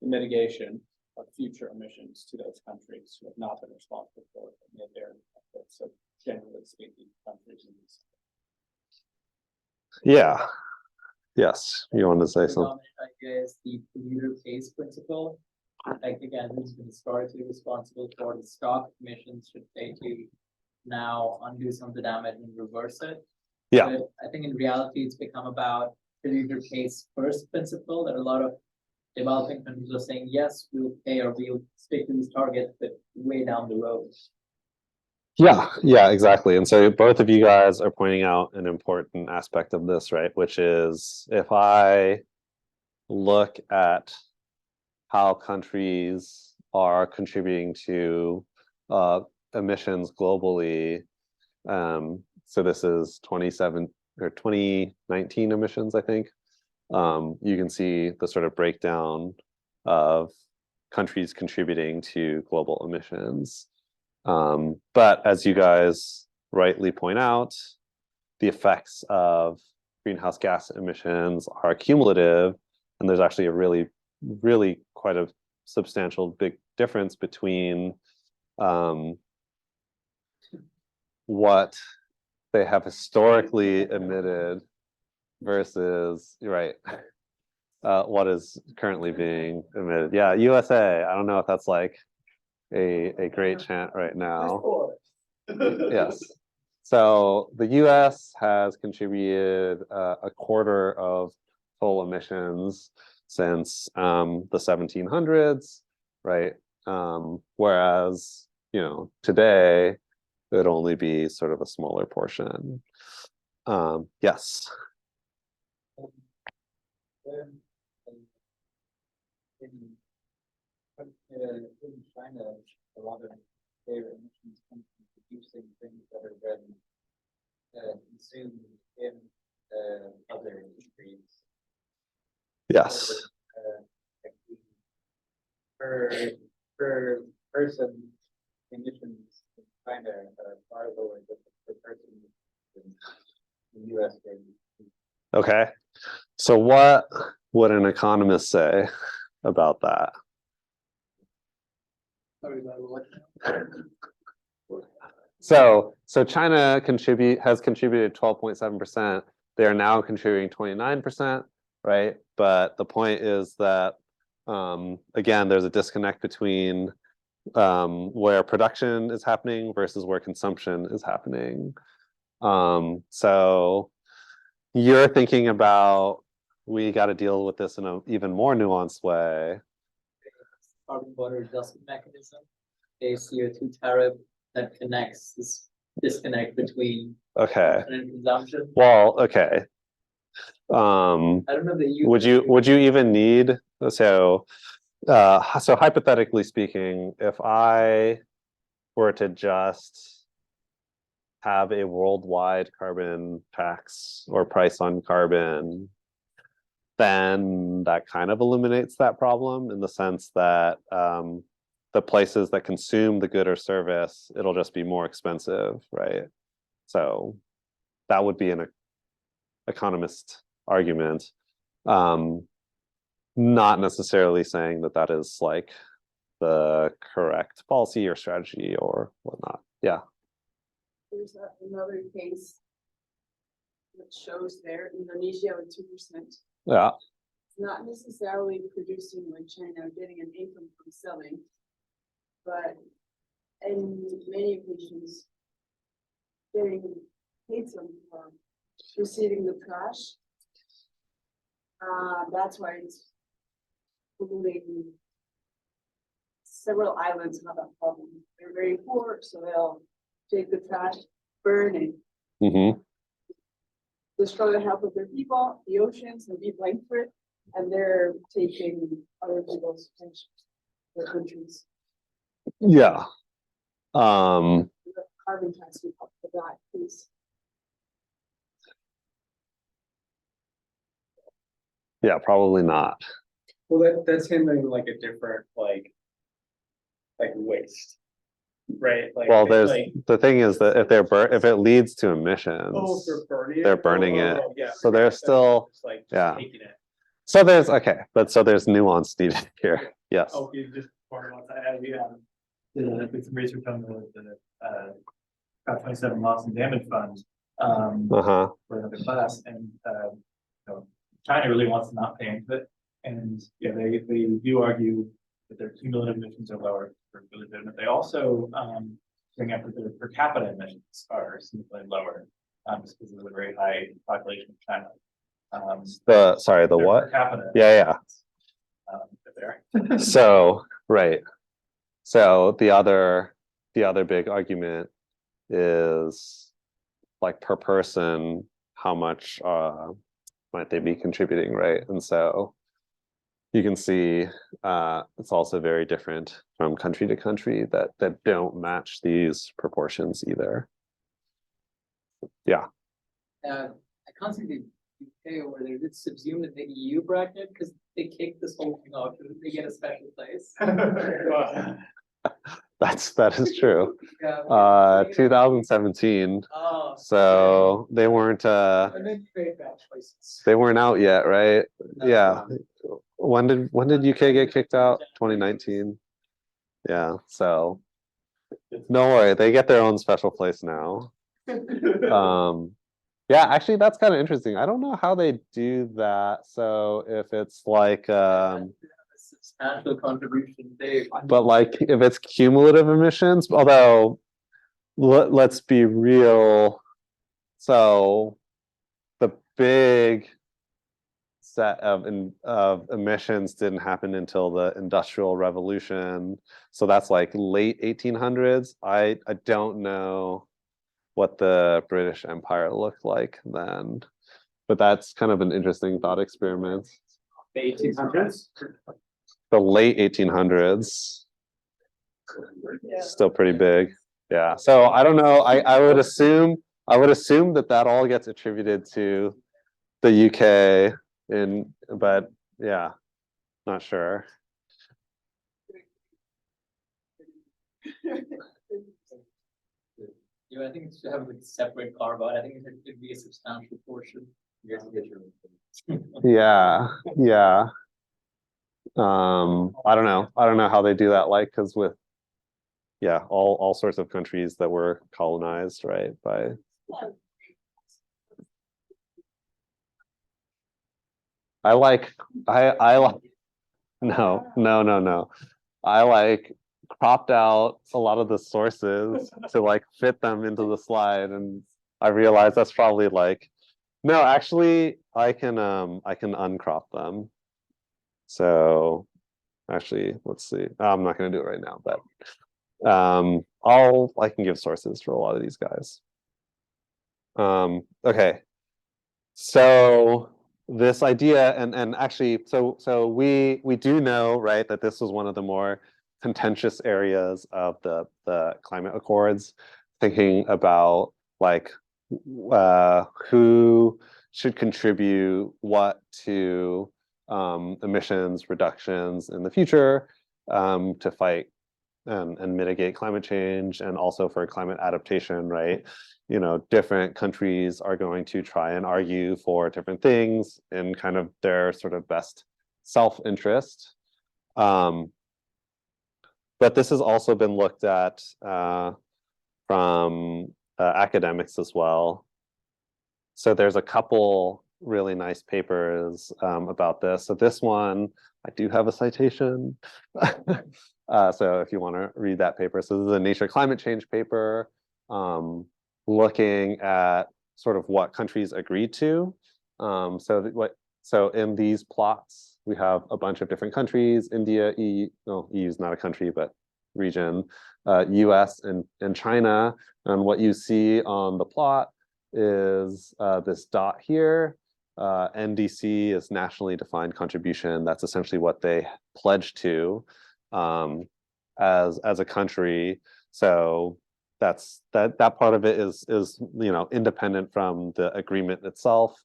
the mitigation of future emissions to those countries who have not been responsible for it and their efforts. So generally speaking, countries in these. Yeah. Yes, you want to say The something? dominant idea is the polluter pays principle. Like again, who's been historically responsible for the stock emissions should pay to now undo some of the damage and reverse it. Yeah. But I think in reality, it's become about polluter pays first principle that a lot of developing countries are saying, yes, we'll pay or we'll stick to these targets, but way down the road. Yeah, exactly. And so both of you guys are pointing out an important aspect of this, right? Which is if I look at how countries are contributing to emissions globally, so this is 2019 emissions, I think. You can see the sort of breakdown of countries contributing to global emissions. But as you guys rightly point out, the effects of greenhouse gas emissions are cumulative, and there's actually a really quite a substantial big difference between what they have historically emitted versus what is currently being emitted. Yeah, USA. I don't know if that's like a great chant right now. Yes. So the US has contributed a quarter of total emissions since the 1700s, right? Whereas, today it would only be sort of a smaller portion. Yes. In China, a lot of their emissions come from producing things that are then consumed in other industries. Yes. Like per person emissions in China are far lower than per person in the US. Okay. So what would an economist say about that? So China has contributed 12.7%. They are now contributing 29%, right? But the point is that again, there's a disconnect between where production is happening versus where consumption is happening. So you're thinking about we got to deal with this in an even more nuanced way. Carbon border adjustment mechanism, a CO2 tariff that connects this disconnect between production and consumption. Well, okay. I don't know that you would you even need so hypothetically speaking, if I were to just have a worldwide carbon tax or price on carbon, then that kind of eliminates that problem in the sense that the places that consume the good or service, it'll just be more expensive, right? So that would be an economist argument. Not necessarily saying that that is like the correct policy or strategy or whatnot. Yeah. There's another case that shows there, Indonesia with 2%. Yeah. Not necessarily producing like China, getting an income from selling, but in many occasions, getting paid some for receiving the trash. That's why it's polluting. Several islands have that problem. They're very poor, so they'll take the trash, burn it, Mm-hmm. destroy the health of their people, the oceans, and be blamed for it, and they're taking other people's attention, their countries. Yeah. The carbon tax we talked about, please. Yeah, probably not. Well, that's handling like a different like waste, right? Like, Well, like, the thing is that if it leads to emissions, they're burning they're burning it. Yeah, So they're still like yeah. taking it. So there's there's nuance needed here. Yes. Okay, just one more time. We did some research on the COP27 loss and damage fund Uh-huh. for another class, and China really wants to not pay into it. And yeah, they do argue that their cumulative emissions are lower for legitimate. They also bring up that their per capita emissions are significantly lower, just because of the very high population of China. Sorry, the their what? Per capita. Yeah, There. yeah. So, right. So the other big argument is like per person, how much might they be contributing, right? And so you can see it's also very different from country to country that don't match these proportions either. Yeah. I can't see the UK over there. It's subsumed in the EU bracket because they kicked this whole thing off. They get a special place. That is true. Yeah, 2017. Oh, So they weren't And then trade batch choices. they weren't out yet, right? Yeah. When did UK get kicked out? 2019. Yeah. So no worry, they get their own special place now. Yeah, actually that's kind of interesting. I don't know how they do that. So if it's like substantial contribution. but like if it's cumulative emissions, although let's be real. So the big set of emissions didn't happen until the Industrial Revolution. So that's like late 1800s. I don't know what the British Empire looked like then, but that's kind of an interesting thought experiment. The 1800s. The late 1800s, still pretty big. Yeah. So I don't know. I would assume that all gets attributed to the UK, but yeah, not sure. Yeah, I think it should have a separate carve out. I think it should be a substantial portion. Yeah, yeah. I don't know how they do that, like, because with all sorts of countries that were colonized, right, by I like no. I like cropped out a lot of the sources to like fit them into the slide, and I realized that's probably like no, actually I can uncrop them. So actually, let's see. I'm not going to do it right now, but I can give sources for a lot of these guys. Okay. So this idea and actually so we do know, right, that this was one of the more contentious areas of the climate accords, thinking about like who should contribute what to emissions reductions in the future to fight and mitigate climate change, and also for climate adaptation, right? You know, different countries are going to try and argue for different things in kind of their sort of best self-interest. But this has also been looked at from academics as well. So there's a couple really nice papers about this. So this one, I do have a citation. So if you want to read that paper. So this is a Nature Climate Change paper looking at sort of what countries agreed to. So in these plots, we have a bunch of different countries: India, EU, no, EU is not a country, but region, US and China. And what you see on the plot is this dot here. NDC is nationally defined contribution. That's essentially what they pledged to as a country. So that part of it is independent from the agreement itself,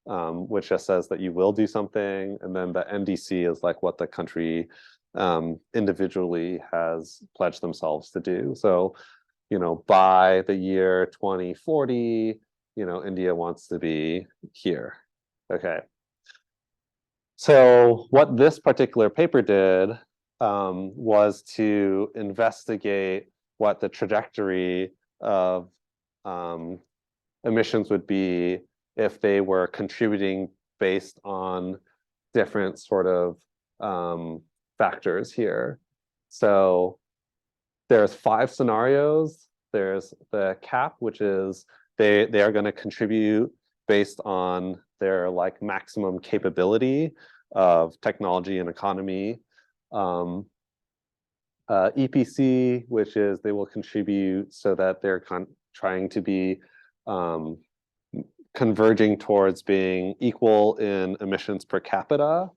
which just says that you will do something, and then the NDC is like what the country individually has pledged themselves to do. So, by the year 2040, India wants to be here. Okay. So what this particular paper did was to investigate what the trajectory of emissions would be if they were contributing based on different sort of factors here. So there's 5 scenarios. There's the cap, which is they are going to contribute based on their like maximum capability of technology and economy. EPC, which is they will contribute so that they're trying to be converging towards being equal in emissions per capita.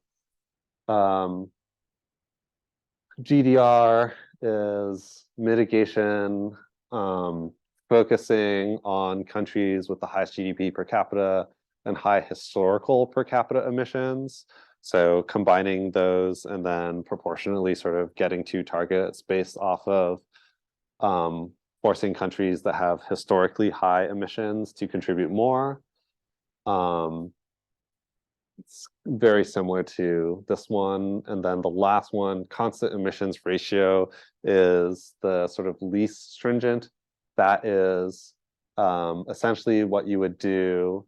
GDR is mitigation, focusing on countries with the highest GDP per capita and high historical per capita emissions. So combining those and then proportionately sort of getting to targets based off of forcing countries that have historically high emissions to contribute more. It's very similar to this one. And then the last one, constant emissions ratio, is the sort of least stringent. That is essentially what you would do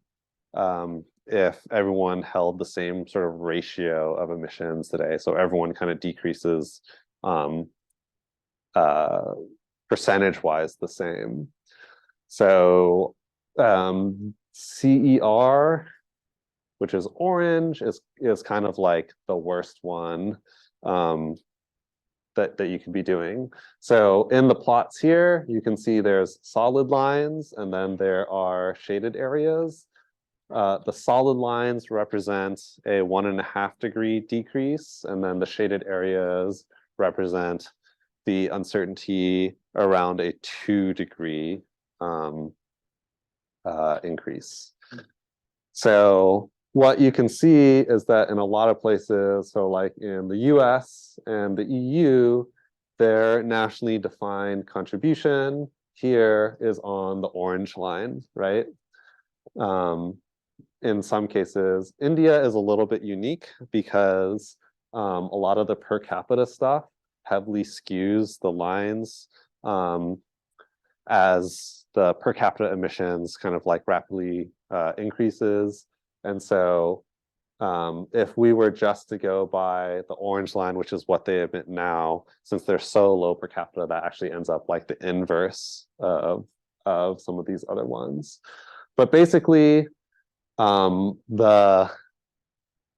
if everyone held the same sort of ratio of emissions today. So everyone kind of decreases percentage-wise the same. So CER, which is orange, is kind of like the worst one that you could be doing. So in the plots here, you can see there's solid lines and then there are shaded areas. The solid lines represent a 1.5 degree decrease, and then the shaded areas represent the uncertainty around a 2 degree increase. So what you can see is that in a lot of places, so like in the US and the EU, their nationally defined contribution here is on the orange line, right? In some cases, India is a little bit unique because a lot of the per capita stuff heavily skews the lines as the per capita emissions kind of like rapidly increases. And so if we were just to go by the orange line, which is what they emit now, since they're so low per capita, that actually ends up like the inverse of some of these other ones. But basically, the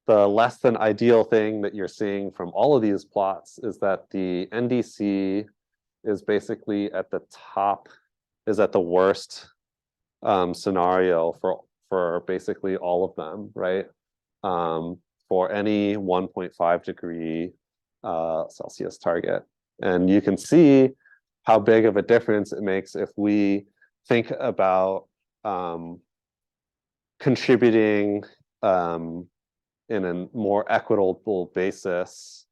less than ideal thing that you're seeing from all of these plots is that the NDC is basically at the top, is at the worst scenario for basically all of them, right? For any 1.5 degree Celsius target. And you can see how big of a difference it makes if we think about contributing in a more equitable basis,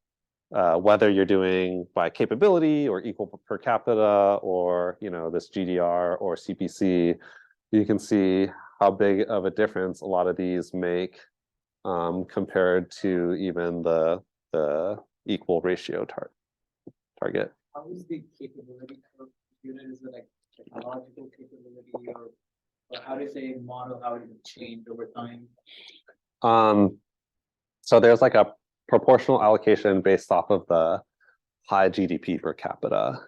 whether you're doing by capability or equal per capita or this GDR or CPC. You can see how big of a difference a lot of these make compared to even the equal ratio target. How is the capability computed? Is it like technological capability, or how do they model how it would change over time? So there's like a proportional allocation based off of the high GDP per capita.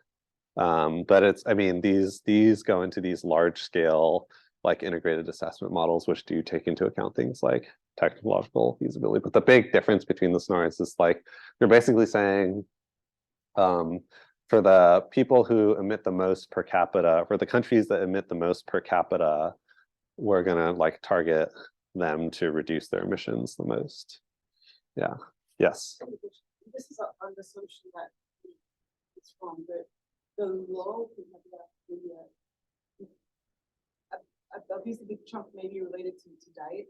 But it's, I mean, these go into these large scale like integrated assessment models, which do take into account things like technological feasibility. But the big difference between the scenarios is like you're basically saying for the people who emit the most per capita, for the countries that emit the most per capita, we're gonna like target them to reduce their emissions the most. Yeah. Yes. This is on the assumption that it's wrong, but the low obviously big chunk may be related to diet.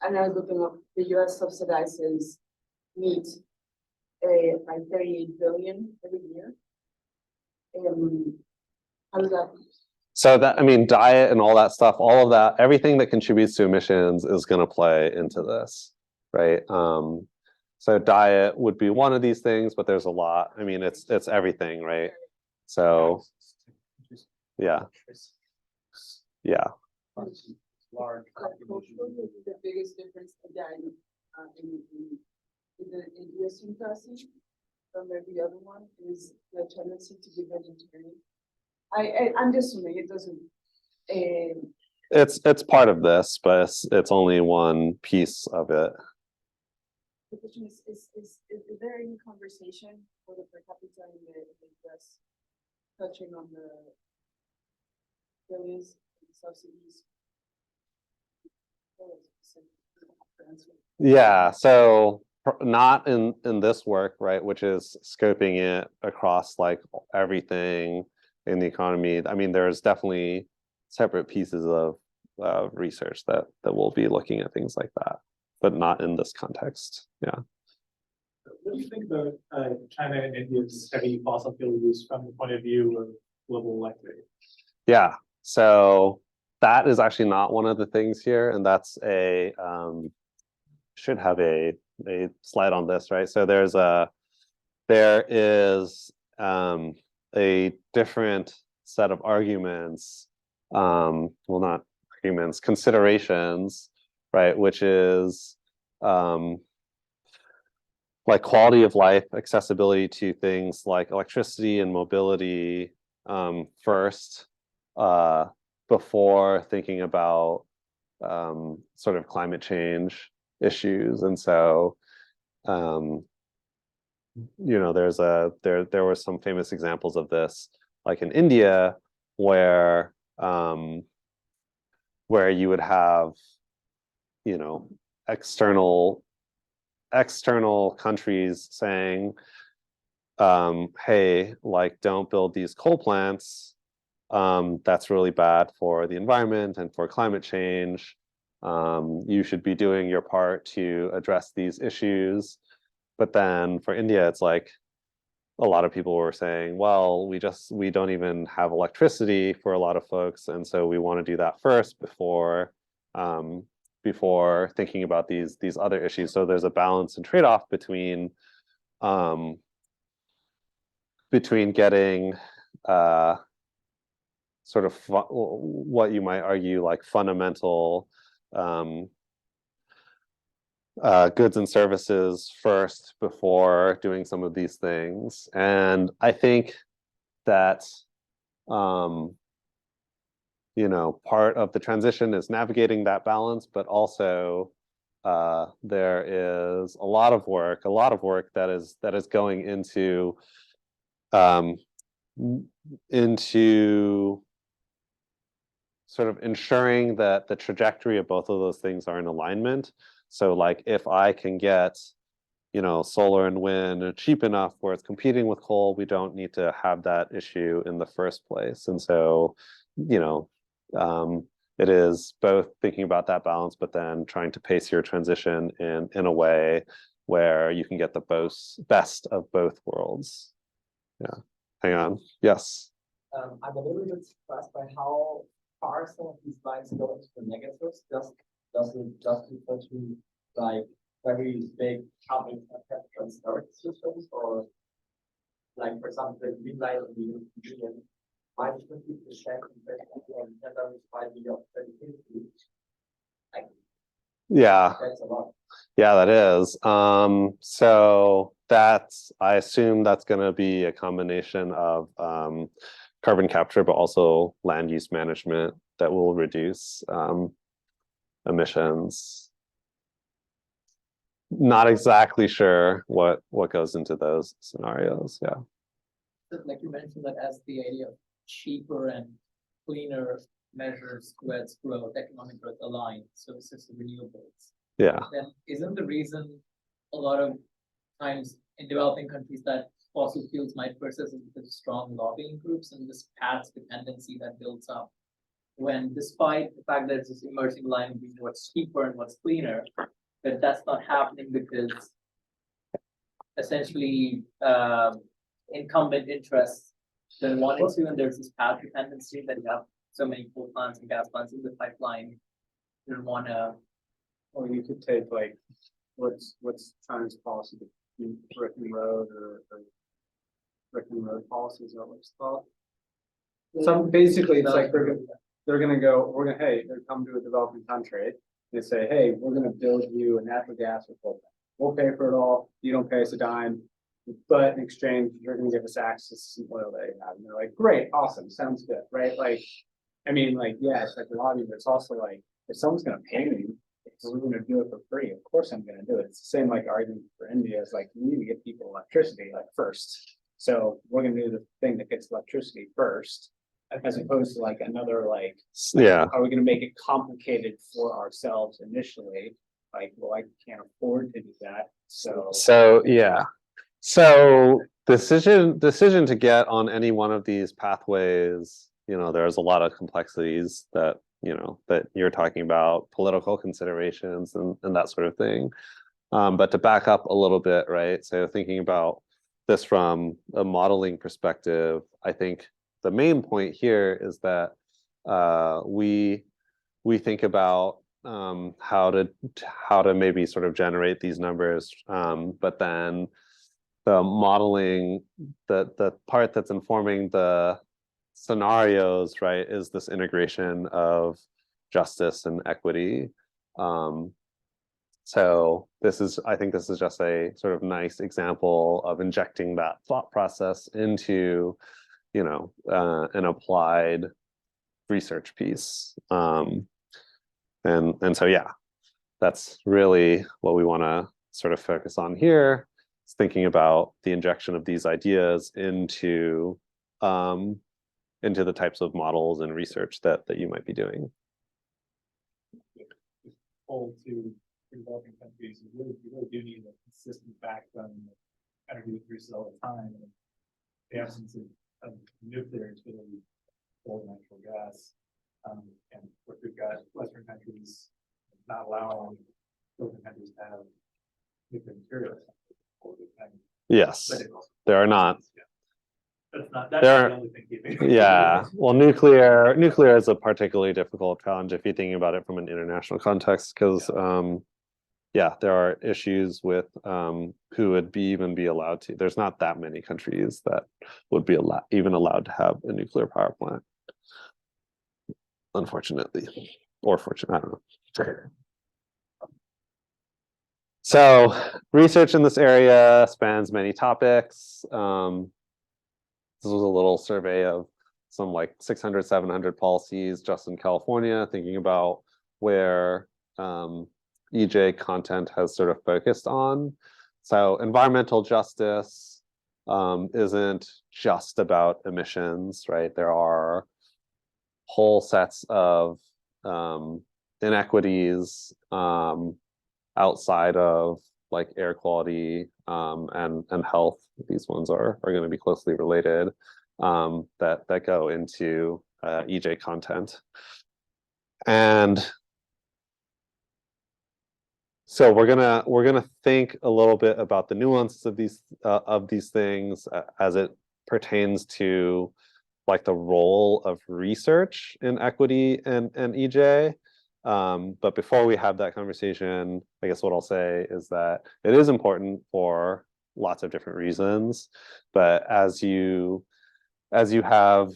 And I was looking up, the US subsidizes meat by 38 billion every year. How does that? So that, I mean, diet and all that stuff, all of that, everything that contributes to emissions is going to play into this, right? So diet would be one of these things, but there's a lot. I mean, it's everything, right? So yeah. large Like, population. hopefully the biggest difference again, in the Western classing from every other one is the tendency to be vegetarian. I'm just assuming it doesn't, It's part of this, but it's only one piece of it. the question is there any conversation for the per capita in the US touching on the billions in subsidies? Yeah, so not in this work, right, which is scoping it across like everything in the economy. I mean, there's definitely separate pieces of research that will be looking at things like that, but not in this context. Yeah. What do you think about China and India's heavy fossil fuel use from the point of view of global electric? Yeah, so that is actually not one of the things here, and that's a should have a slide on this, right? So there is a different set of arguments, well, not arguments, considerations, right? Which is like quality of life, accessibility to things like electricity and mobility first, before thinking about sort of climate change issues. And so you know, there were some famous examples of this, like in India, where you would have, you know, external countries saying, hey, like, don't build these coal plants. That's really bad for the environment and for climate change. You should be doing your part to address these issues. But then for India, it's like a lot of people were saying, well, we don't even have electricity for a lot of folks, and so we want to do that first before thinking about these other issues. So there's a balance and trade-off between getting sort of what you might argue like fundamental goods and services first before doing some of these things. And I think that you know, part of the transition is navigating that balance, but also there is a lot of work that is going into sort of ensuring that the trajectory of both of those things are in alignment. So like if I can get, you know, solar and wind cheap enough where it's competing with coal, we don't need to have that issue in the first place. And so, you know, it is both thinking about that balance, but then trying to pace your transition in a way where you can get the best of both worlds. Yeah, hang on, yes. I'm a little bit surprised by how far some of these lines go into the negatives. Does it refer to like very big carbon capture and storage systems, or like for example the green line of the European Union, -20% and then 5 million of 2050. Yeah, That's a lot. yeah, that is. So I assume that's going to be a combination of carbon capture, but also land use management that will reduce emissions. Not exactly sure what goes into those scenarios. Yeah. Like you mentioned that as the idea of cheaper and cleaner measures towards growth, economic growth align, so this is renewables. Yeah. Then isn't the reason a lot of times in developing countries that fossil fuels might persist is because of strong lobbying groups and this path dependency that builds up, when despite the fact that there's this emerging line between what's cheaper and what's cleaner, but that's not happening because essentially incumbent interests that wanted to, and there's this path dependency that you have so many coal plants and gas plants in the pipeline. You don't want to. Or you could take like, what's China's policy, brick and road or brick and road policies, or what's called. Some basically it's like they're gonna go, we're gonna, hey, they're come to a developing country. They say, hey, we're gonna build you a natural gas pipeline. We'll pay for it all. You don't pay us a dime. But in exchange, you're gonna give us access to some oil that you have. And they're like, great, awesome, sounds good, right? Like, I mean, like, yeah, it's like a lobby, but it's also like, if someone's gonna pay me, we're gonna do it for free. Of course I'm gonna do it. It's the same like argument for India is like, we need to get people electricity like first. So we're gonna do the thing that gets electricity first, as opposed to like another like, Yeah. are we gonna make it complicated for ourselves initially? Like, well, I can't afford to do that, so. So, yeah. So decision to get on any one of these pathways, there's a lot of complexities that, that you're talking about, political considerations and that sort of thing. But to back up a little bit, right? So thinking about this from a modeling perspective, I think the main point here is that we think about how to maybe sort of generate these numbers, but then the modeling, the part that's informing the scenarios, right, is this integration of justice and equity. So I think this is just a sort of nice example of injecting that thought process into, an applied research piece. And so, yeah, that's really what we want to sort of focus on here. Is thinking about the injection of these ideas into the types of models and research that you might be doing. Whole to developing countries, you really do need a consistent backbone of energy produces all the time. And the absence of nuclear is really old natural gas. And of course, we've got Western countries not allowing Western countries to have nuclear materials. Yes, there are not. That's not There the are- only thing keeping. Yeah, well, nuclear is a particularly difficult challenge if you're thinking about it from an international context, because yeah, there are issues with who would even be allowed to. There's not that many countries that would be even allowed to have a nuclear power plant, unfortunately, or fortunately, I don't know. So research in this area spans many topics. This was a little survey of some like 600, 700 policies just in California, thinking about where EJ content has sort of focused on. So environmental justice isn't just about emissions, right? There are whole sets of inequities outside of like air quality and health. These ones are going to be closely related, that go into EJ content. And so we're gonna think a little bit about the nuances of these things as it pertains to like the role of research in equity and EJ. But before we have that conversation, I guess what I'll say is that it is important for lots of different reasons. But as you have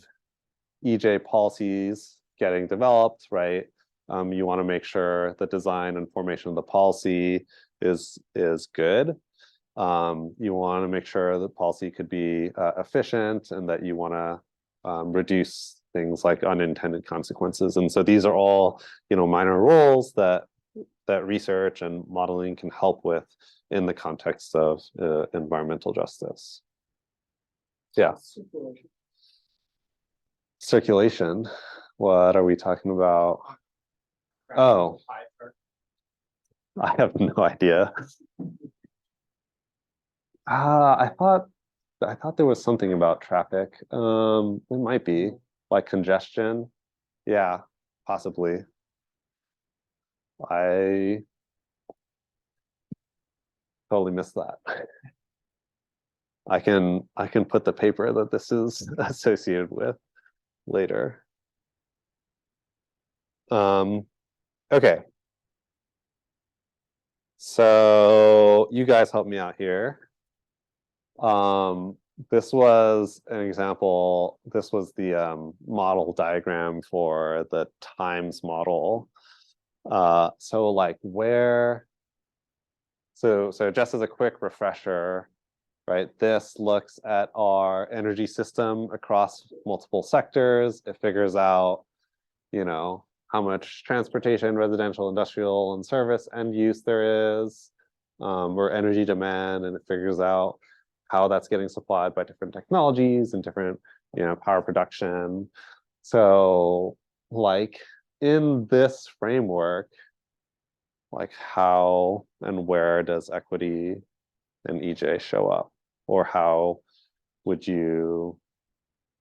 EJ policies getting developed, right? You want to make sure the design and formation of the policy is good. You want to make sure the policy could be efficient, and that you want to reduce things like unintended consequences. And so these are all, minor roles that research and modeling can help with in the context of environmental justice. Yeah. Circulation. What are we talking about? Oh, I have no idea. I thought there was something about traffic. It might be like congestion. Yeah, possibly. I totally missed that. I can put the paper that this is associated with later. Okay. So you guys help me out here. this was an example. This was the model diagram for the times model. So like where, so just as a quick refresher, right? This looks at our energy system across multiple sectors. It figures out, you know, how much transportation, residential, industrial, and service end use there is, or energy demand, and it figures out how that's getting supplied by different technologies and different, you know, power production. So like in this framework, like how and where does equity and EJ show up? Or how would you,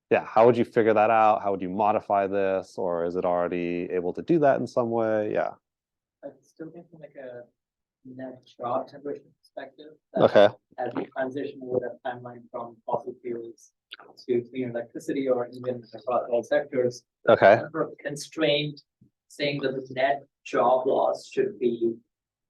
yeah, how would you figure that out? How would you modify this? Or is it already able to do that in some way? Yeah. I still think from like a net job generation perspective. that Okay. As we transition over that timeline from fossil fuels to clean electricity or even across all sectors, Okay. sort of constrained, saying that the net job loss should be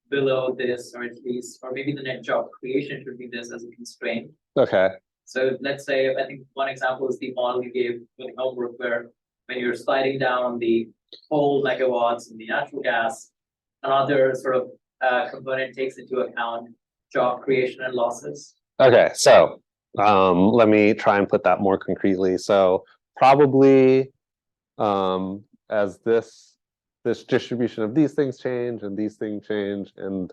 below this, or at least, or maybe the net job creation should be this as a constraint. Okay. So let's say, I think one example is the model you gave with the homework, where when you're sliding down the whole megawatts in the natural gas, another sort of component takes into account job creation and losses. Okay. So let me try and put that more concretely. So probably as this distribution of these things change and these things change and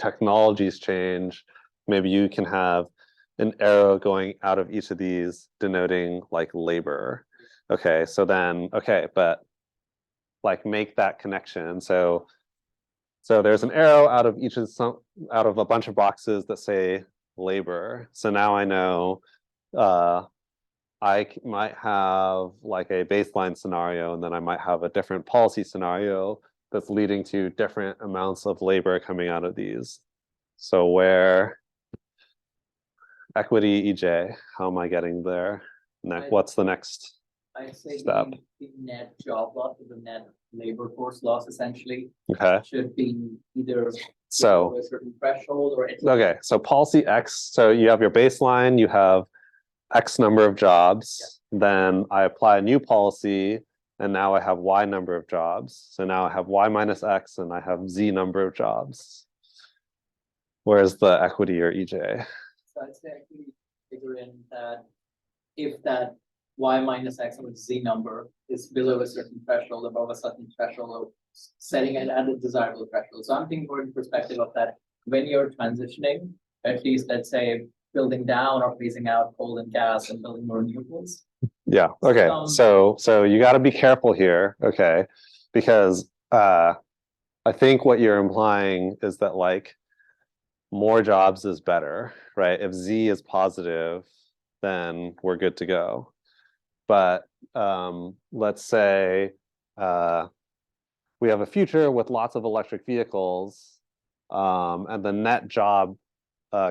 technologies change, maybe you can have an arrow going out of each of these denoting like labor. Okay, so then, okay, but like make that connection. So there's an arrow out of each of out of a bunch of boxes that say labor. So now I know I might have like a baseline scenario, and then I might have a different policy scenario that's leading to different amounts of labor coming out of these. So where equity EJ, how am I getting there? What's the next I'd say step? the net job loss or the net labor force loss essentially Okay. should be either So below a certain threshold or at okay, so policy X, so you have your baseline, you have X number of jobs, then I apply a new policy, and now I have Y number of jobs. So now I have Y minus X, and I have Z number of jobs. Where's the equity or EJ? So I'd say actually figure in that if that Y minus X or Z number is below a certain threshold, above a certain threshold, or setting it at a desirable threshold. So I'm thinking more in perspective of that when you're transitioning, at least let's say building down or phasing out coal and gas and building more renewables. Yeah, okay. So you got to be careful here, okay? Because I think what you're implying is that like more jobs is better, right? If Z is positive, then we're good to go. But let's say we have a future with lots of electric vehicles, and the net job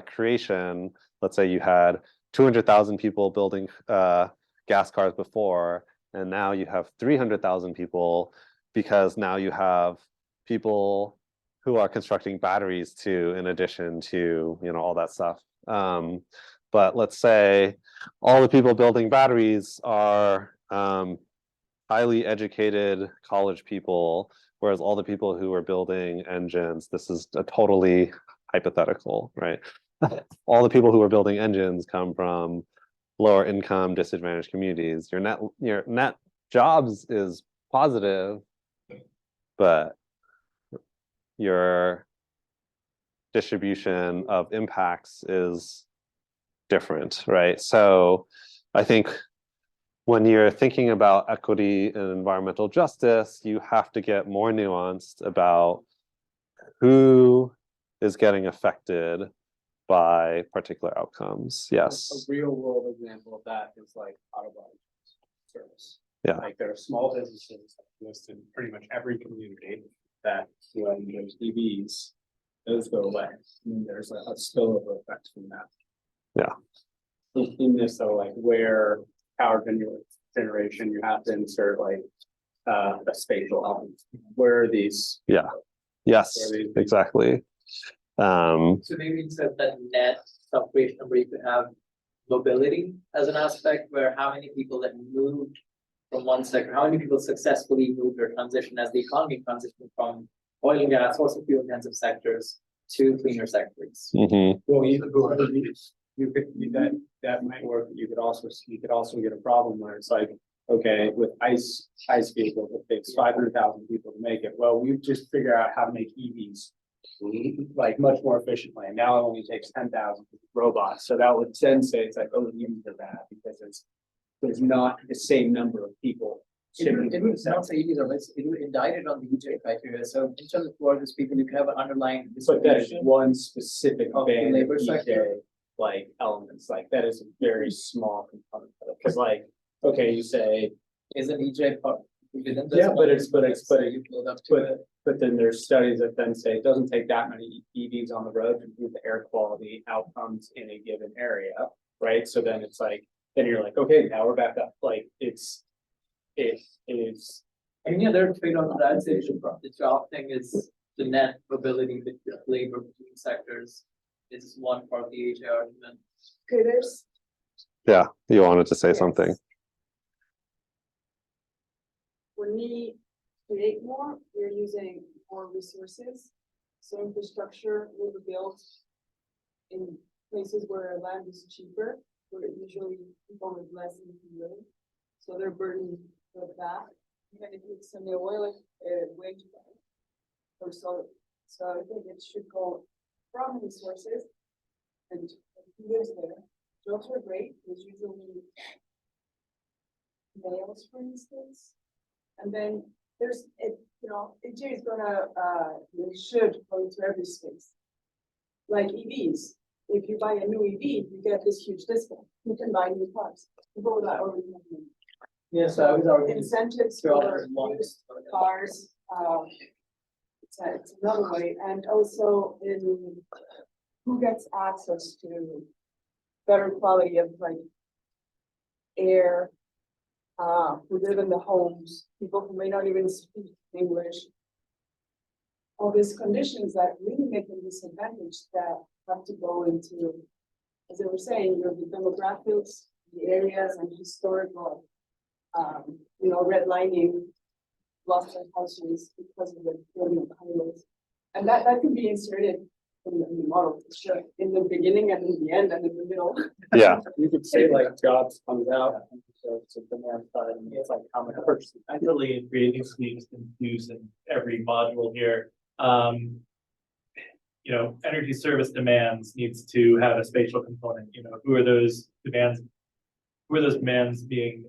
creation, let's say you had 200,000 people building gas cars before, and now you have 300,000 people because now you have people who are constructing batteries too, in addition to, you know, all that stuff. But let's say all the people building batteries are highly educated college people, whereas all the people who are building engines, this is a totally hypothetical, right? All the people who are building engines come from lower income, disadvantaged communities. Your net jobs is positive, but your distribution of impacts is different, right? So I think when you're thinking about equity and environmental justice, you have to get more nuanced about who is getting affected by particular outcomes. Yes. A real world example of that is like auto body service. Yeah. Like there are small businesses that exist in pretty much every community that when there's EVs, those go away. And there's a spillover effect from that. Yeah. In this, though, like where power generation, you have to insert like a spatial element. Where are these? Yeah. Yes, exactly. So maybe instead of that net subcreation number, you could have mobility as an aspect, where how many people that moved from one sector, how many people successfully moved or transitioned as the economy transitioned from oil and gas, fossil fuel intensive sectors to cleaner sectors. Mhm. Well, that might work. You could also get a problem where it's like, okay, with ICE vehicles, it takes 500,000 people to make it. Well, we've just figured out how to make EVs like much more efficiently. And now it only takes 10,000 robots. So that would then say it's like, oh, the EVs are bad because there's not the same number of people. It would not say EVs are less, it would indict it on the EJ criteria, so in terms of towards people, you could have an underlying. But that is one specific Of the band labor of sector. EJ, like elements, like that is a very small component of it. Cause like, okay, you say, Is an EJ part within this? yeah, but it's, You build up to it. but then there's studies that then say it doesn't take that many EVs on the road to improve the air quality outcomes in a given area, right? So then it's like, then you're like, okay, now we're back up, like it is. I mean, yeah, there are trade-offs that I'd say the job thing is the net mobility with labor between sectors is one part of the EJ argument. Okay, there's, Yeah, you wanted to say Yes. something. when we create more, we're using more resources. So infrastructure will be built in places where land is cheaper, where usually people with less income live. So they're burdened with that. Even if it's in the oil wage or so. So I think it should go from resources and who lives there. Jobs are great, there's usually males, for instance. And then there's, AJ is gonna, they should go into every space. Like EVs, if you buy a new EV, you get this huge discount, you can buy new cars. People that already have money. Yeah, so I was arguing. Incentives for used cars, it's another way, and also in who gets access to better quality of like air, who live in the homes, people who may not even speak English. All these conditions that really make them disadvantaged that have to go into, as I was saying, the demographics, the areas and historical, redlining lost their houses because of the building of highways. And that can be inserted in the model, for sure, in the beginning and in the end and in the middle. Yeah, You could say like jobs comes out, so it's a demand side, and it's like how much purchasing. I totally agree. It needs to be just infused in every module here. Energy service demands needs to have a spatial component. Who are those demands? Who are those demands being?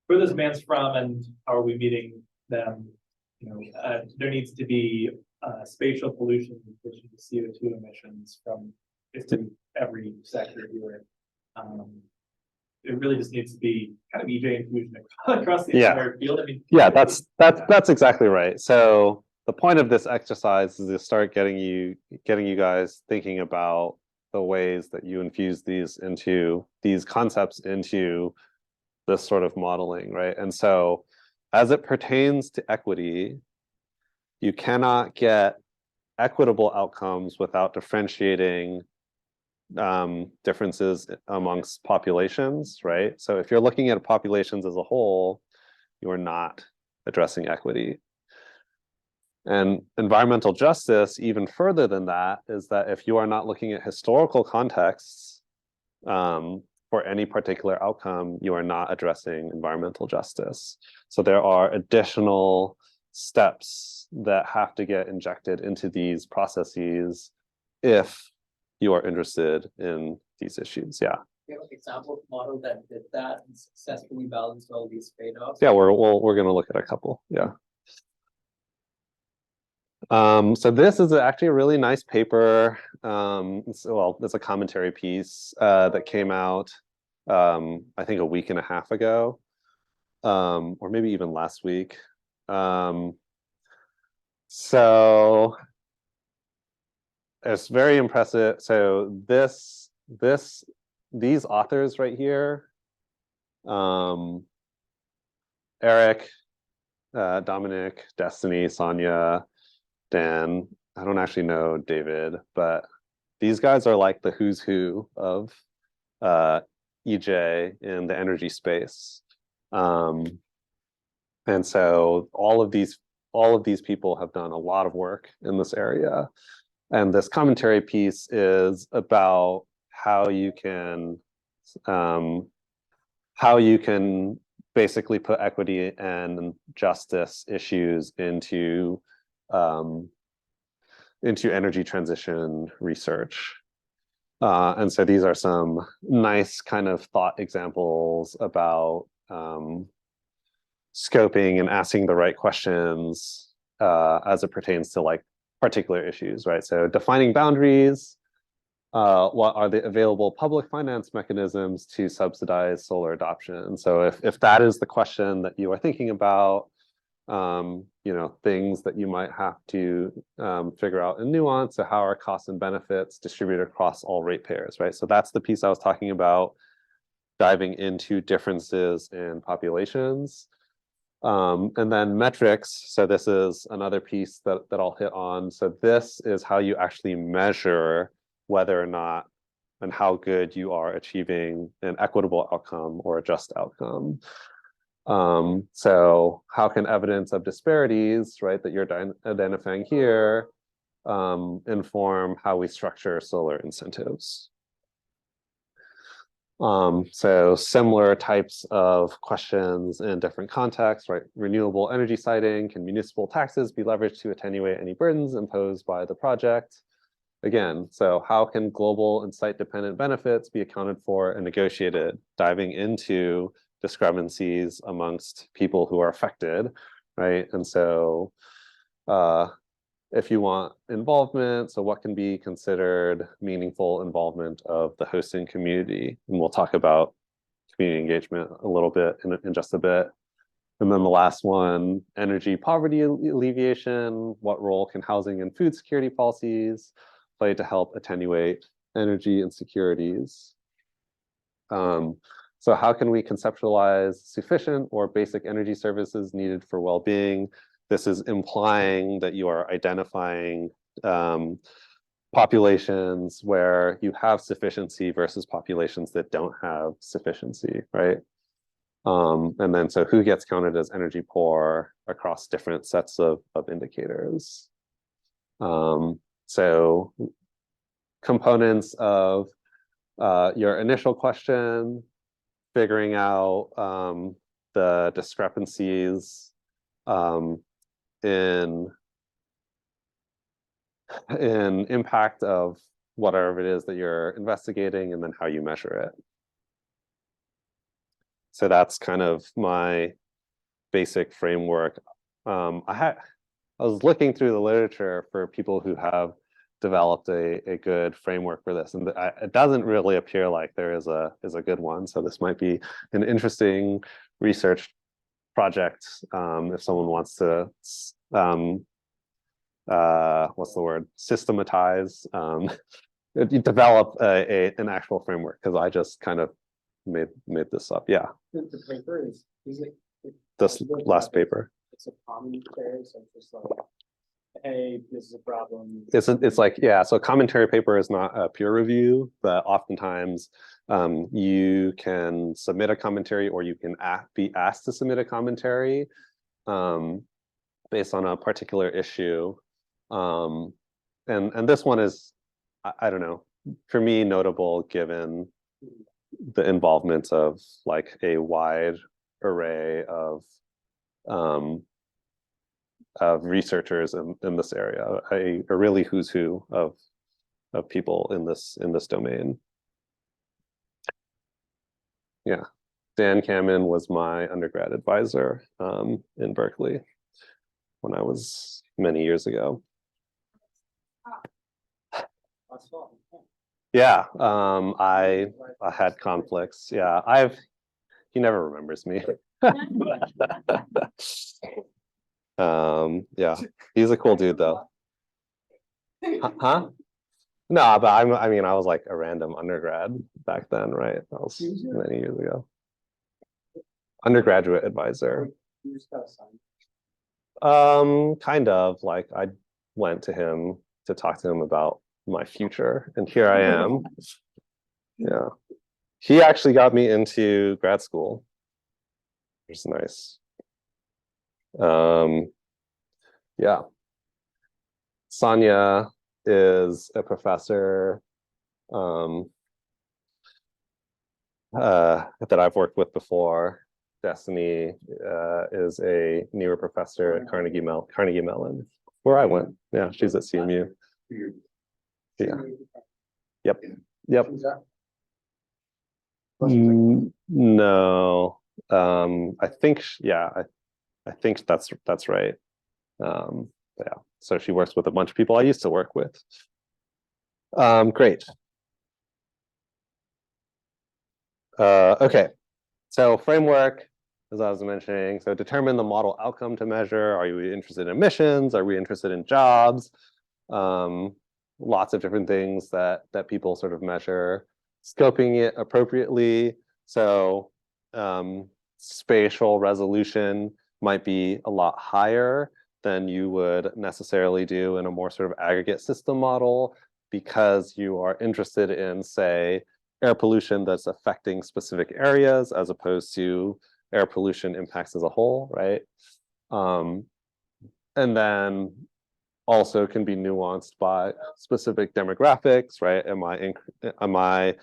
Who are those demands from, and how are we meeting them? There needs to be spatial pollution, which is CO2 emissions from basically every sector here. It really just needs to be kind of EJ inclusion across the Yeah. entire field. I mean, yeah, that's exactly right. So the point of this exercise is to start getting you guys thinking about the ways that you infuse these concepts into this sort of modeling, right? And so as it pertains to equity, you cannot get equitable outcomes without differentiating differences amongst populations, right? So if you're looking at populations as a whole, you are not addressing equity. And environmental justice, even further than that, is that if you are not looking at historical contexts for any particular outcome, you are not addressing environmental justice. So there are additional steps that have to get injected into these processes if you are interested in these issues. Yeah. We have an example model that did that and successfully balanced all these trade-offs. Yeah, we're going to look at a couple. Yeah. So this is actually a really nice paper. It's a commentary piece that came out, I think a week and a half ago, or maybe even last week. So it's very impressive. So these authors right here, Eric, Dominic, Destiny, Sonia, Dan, I don't actually know David, but these guys are like the who's who of EJ in the energy space. And so all of these people have done a lot of work in this area. And this commentary piece is about how you can basically put equity and justice issues into energy transition research. And so these are some nice kind of thought examples about scoping and asking the right questions as it pertains to like particular issues, right? So defining boundaries, what are the available public finance mechanisms to subsidize solar adoption? So if that is the question that you are thinking about, you know, things that you might have to figure out in nuance. So how are costs and benefits distributed across all ratepayers, right? So that's the piece I was talking about, diving into differences in populations. And then metrics. So this is another piece that I'll hit on. So this is how you actually measure whether or not and how good you are achieving an equitable outcome or a just outcome. So how can evidence of disparities, right, that you're identifying here, inform how we structure solar incentives? So similar types of questions in different contexts, right? Renewable energy siting, can municipal taxes be leveraged to attenuate any burdens imposed by the project? Again, so how can global and site-dependent benefits be accounted for and negotiated, diving into discrepancies amongst people who are affected, right? And so if you want involvement, so what can be considered meaningful involvement of the hosting community? And we'll talk about community engagement a little bit in just a bit. And then the last one, energy poverty alleviation. What role can housing and food security policies play to help attenuate energy insecurities? So how can we conceptualize sufficient or basic energy services needed for well-being? This is implying that you are identifying populations where you have sufficiency versus populations that don't have sufficiency, right? And then so who gets counted as energy poor across different sets of indicators? So components of your initial question, figuring out the discrepancies in impact of whatever it is that you're investigating, and then how you measure it. So that's kind of my basic framework. I was looking through the literature for people who have developed a good framework for this, and it doesn't really appear like there is a good one. So this might be an interesting research project if someone wants to what's the word, systematize, develop an actual framework, because I just kind of made this up. Yeah, The paper is it? this last paper. It's a commentary, so it's just like, hey, this is a problem. It's like, yeah, so commentary paper is not a peer review, but oftentimes you can submit a commentary, or you can be asked to submit a commentary based on a particular issue. And this one is, I don't know, for me, notable given the involvement of like a wide array of researchers in this area, a really who's who of people in this domain. Yeah, Dan Kamen was my undergrad advisor in Berkeley when I was many years ago. Yeah, I had conflicts. Yeah, he never remembers me. Yeah, he's a cool dude though. Huh? No, but I mean, I was like a random undergrad back then, right? That was many years ago. Undergraduate advisor. Kind of like I went to him to talk to him about my future, and here I am. Yeah, he actually got me into grad school, which is nice. Yeah, Sonia is a professor that I've worked with before. Destiny is a newer professor at Carnegie Mellon, where I went. Yeah, she's at CMU. Yeah. Yep. Yep. No. I think I think that's right. Yeah. So she works with a bunch of people I used to work with. Great. Okay. So framework, as I was mentioning, so determine the model outcome to measure. Are you interested in emissions? Are we interested in jobs? Lots of different things that people sort of measure. Scoping it appropriately. So spatial resolution might be a lot higher than you would necessarily do in a more sort of aggregate system model, because you are interested in, say, air pollution that's affecting specific areas as opposed to air pollution impacts as a whole, right? And then also can be nuanced by specific demographics, right? Am I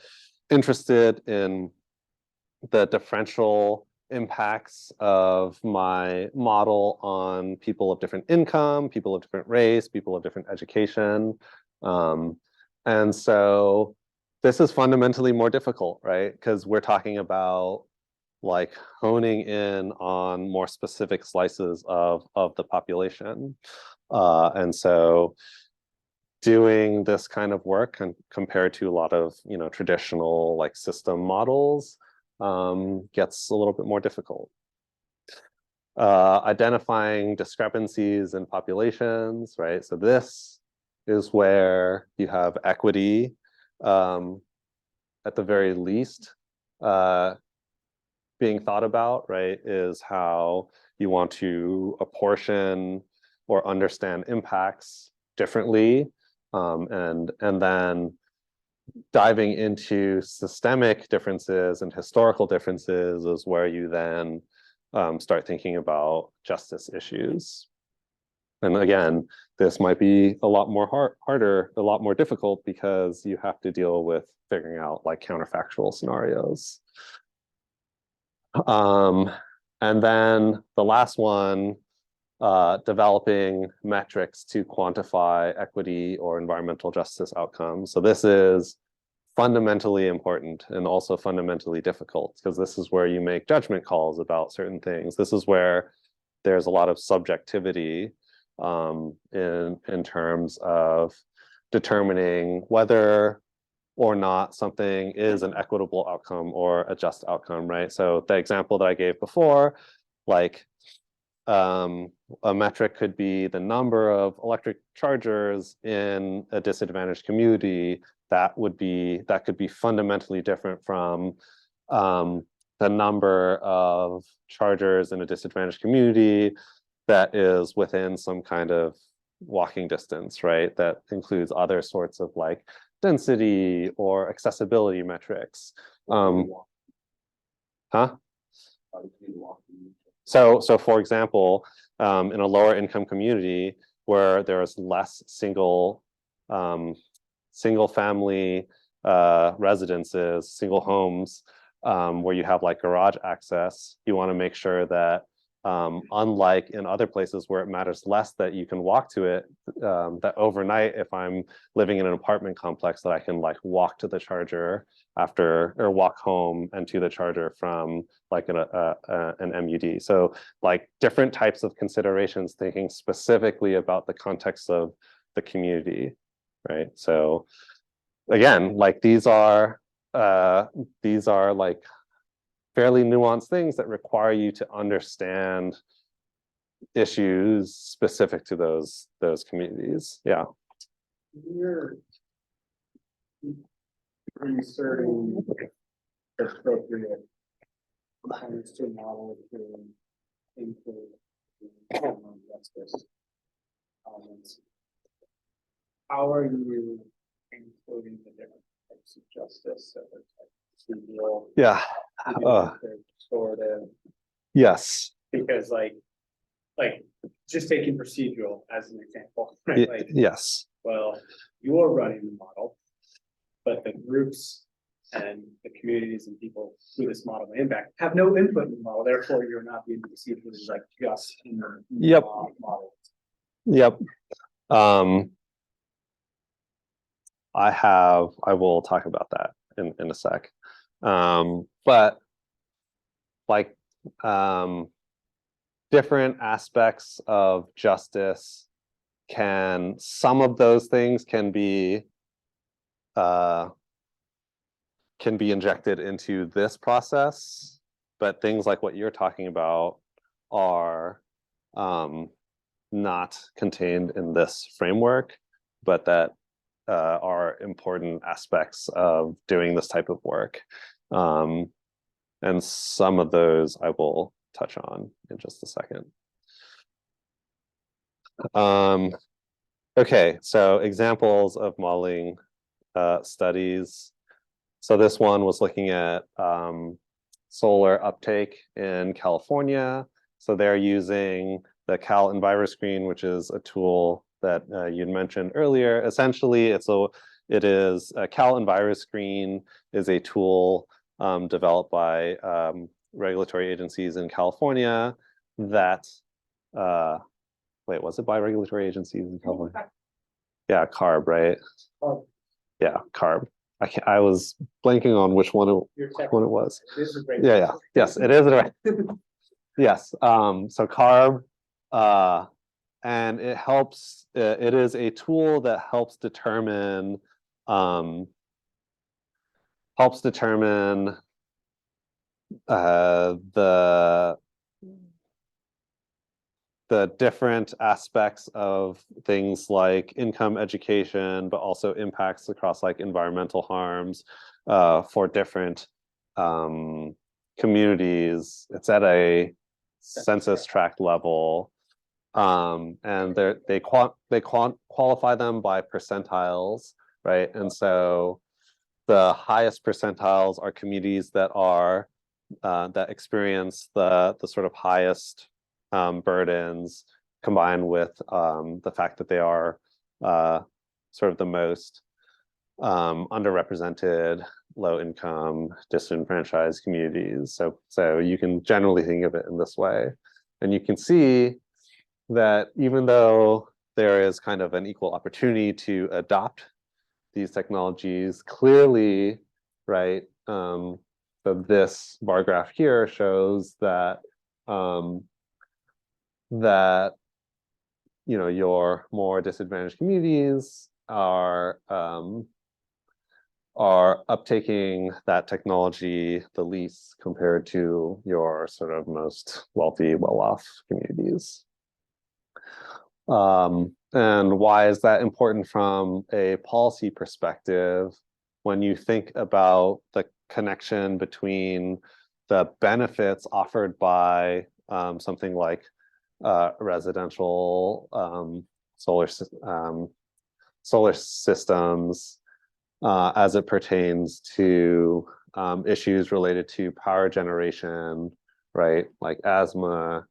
interested in the differential impacts of my model on people of different income, people of different race, people of different education? And so this is fundamentally more difficult, right? Because we're talking about like honing in on more specific slices of the population. And so doing this kind of work compared to a lot of, you know, traditional like system models gets a little bit more difficult. Identifying discrepancies in populations, right? So this is where you have equity at the very least being thought about, right? Is how you want to apportion or understand impacts differently, and then diving into systemic differences and historical differences is where you then start thinking about justice issues. And again, this might be a lot more harder, a lot more difficult, because you have to deal with figuring out like counterfactual scenarios. And then the last one, developing metrics to quantify equity or environmental justice outcomes. So this is fundamentally important and also fundamentally difficult, because this is where you make judgment calls about certain things. This is where there's a lot of subjectivity in terms of determining whether or not something is an equitable outcome or a just outcome, right? So the example that I gave before, like a metric could be the number of electric chargers in a disadvantaged community. That could be fundamentally different from the number of chargers in a disadvantaged community that is within some kind of walking distance, right? That includes other sorts of like density or accessibility metrics. So for example, in a lower income community where there is less single family residences, single homes, where you have like garage access, you want to make sure that unlike in other places where it matters less that you can walk to it, that overnight, if I'm living in an apartment complex, that I can like walk to the charger or walk home and to the charger from like an MUD. So like different types of considerations, thinking specifically about the context of the community, right? So again, like these are like fairly nuanced things that require you to understand issues specific to those communities. Yeah. You're inserting appropriate components to model to include justice elements. How are you including the different types of justice, so there's like procedural, Yeah. restorative, Yes. because like just taking procedural as an example, right? Like, Yes. well, you're running the model, but the groups and the communities and people who this model may impact have no input in the model, therefore you're not being perceived as like just in the Yep. model. Yep. I will talk about that in a sec. But like different aspects of justice some of those things can be injected into this process, but things like what you're talking about are not contained in this framework, but that are important aspects of doing this type of work. And some of those I will touch on in just a second. Okay, so examples of modeling studies. So this one was looking at solar uptake in California. So they're using the Cal Enviroscreen, which is a tool that you'd mentioned earlier. Essentially, Cal Enviroscreen is a tool developed by regulatory agencies in California that, wait, was it by regulatory agencies in California? Yeah, CARB, right? Oh. Yeah, CARB. I was blanking on which one it was. Yeah. Yes, it is right. Yes. So CARB, and it helps. It is a tool that helps determine the different aspects of things like income, education, but also impacts across like environmental harms for different communities. It's at a census tract level, and they qualify them by percentiles, right? And so the highest percentiles are communities that are that experience the sort of highest burdens, combined with the fact that they are sort of the most underrepresented, low income, disenfranchised communities. So you can generally think of it in this way. And you can see that even though there is kind of an equal opportunity to adopt these technologies, clearly, right, so this bar graph here shows that your more disadvantaged communities are uptaking that technology the least compared to your sort of most wealthy, well-off communities. And why is that important from a policy perspective? When you think about the connection between the benefits offered by something like residential solar systems as it pertains to issues related to power generation, right? Like asthma,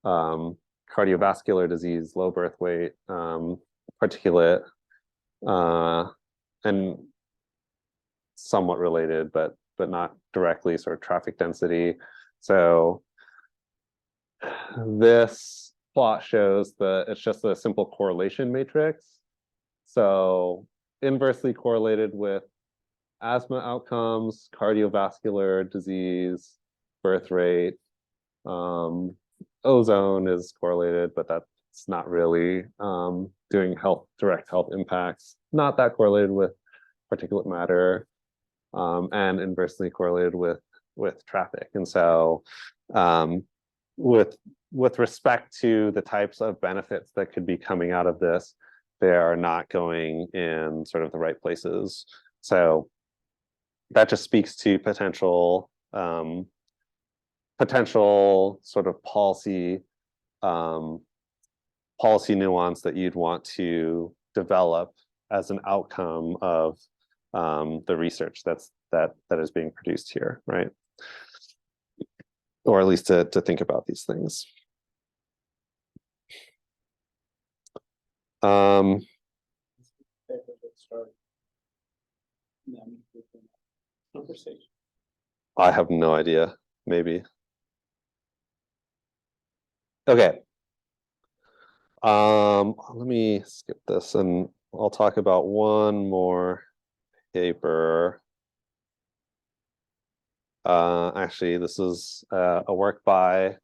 cardiovascular disease, low birth weight, particulate, and somewhat related, but not directly, sort of traffic density. So this plot shows that it's just a simple correlation matrix. So inversely correlated with asthma outcomes, cardiovascular disease, birth rate, ozone is correlated, but that's not really doing direct health impacts. Not that correlated with particulate matter, and inversely correlated with traffic. And so with respect to the types of benefits that could be coming out of this, they are not going in sort of the right places. So that just speaks to potential sort of policy nuance that you'd want to develop as an outcome of the research that is being produced here, right? Or at least to think about these things. I have no idea, maybe. Okay. Let me skip this and I'll talk about one more paper. Actually, this is a work by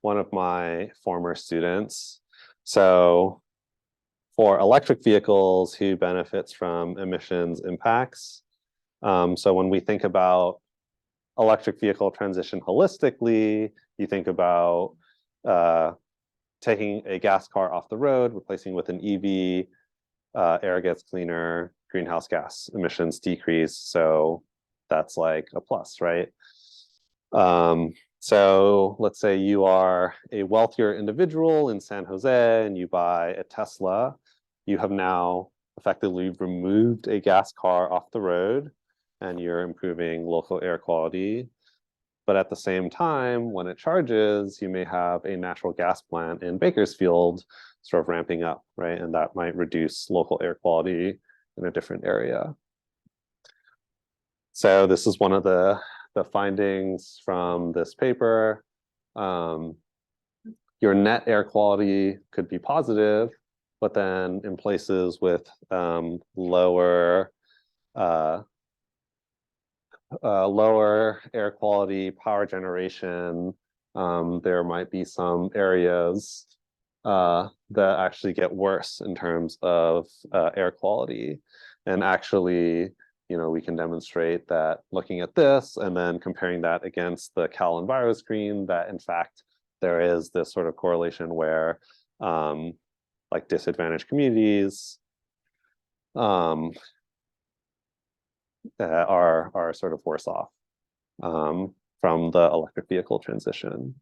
one of my former students. So for electric vehicles, who benefits from emissions impacts? So when we think about electric vehicle transition holistically, you think about taking a gas car off the road, replacing with an EV, air gets cleaner, greenhouse gas emissions decrease. So that's like a plus, right? So let's say you are a wealthier individual in San Jose and you buy a Tesla. You have now effectively removed a gas car off the road and you're improving local air quality. But at the same time, when it charges, you may have a natural gas plant in Bakersfield sort of ramping up, right? And that might reduce local air quality in a different area. So this is one of the findings from this paper. Your net air quality could be positive, but then in places with lower air quality power generation, there might be some areas that actually get worse in terms of air quality. And actually, we can demonstrate that looking at this and then comparing that against the Cal Enviro screen, that in fact, there is this sort of correlation where like disadvantaged communities are sort of worse off from the electric vehicle transition,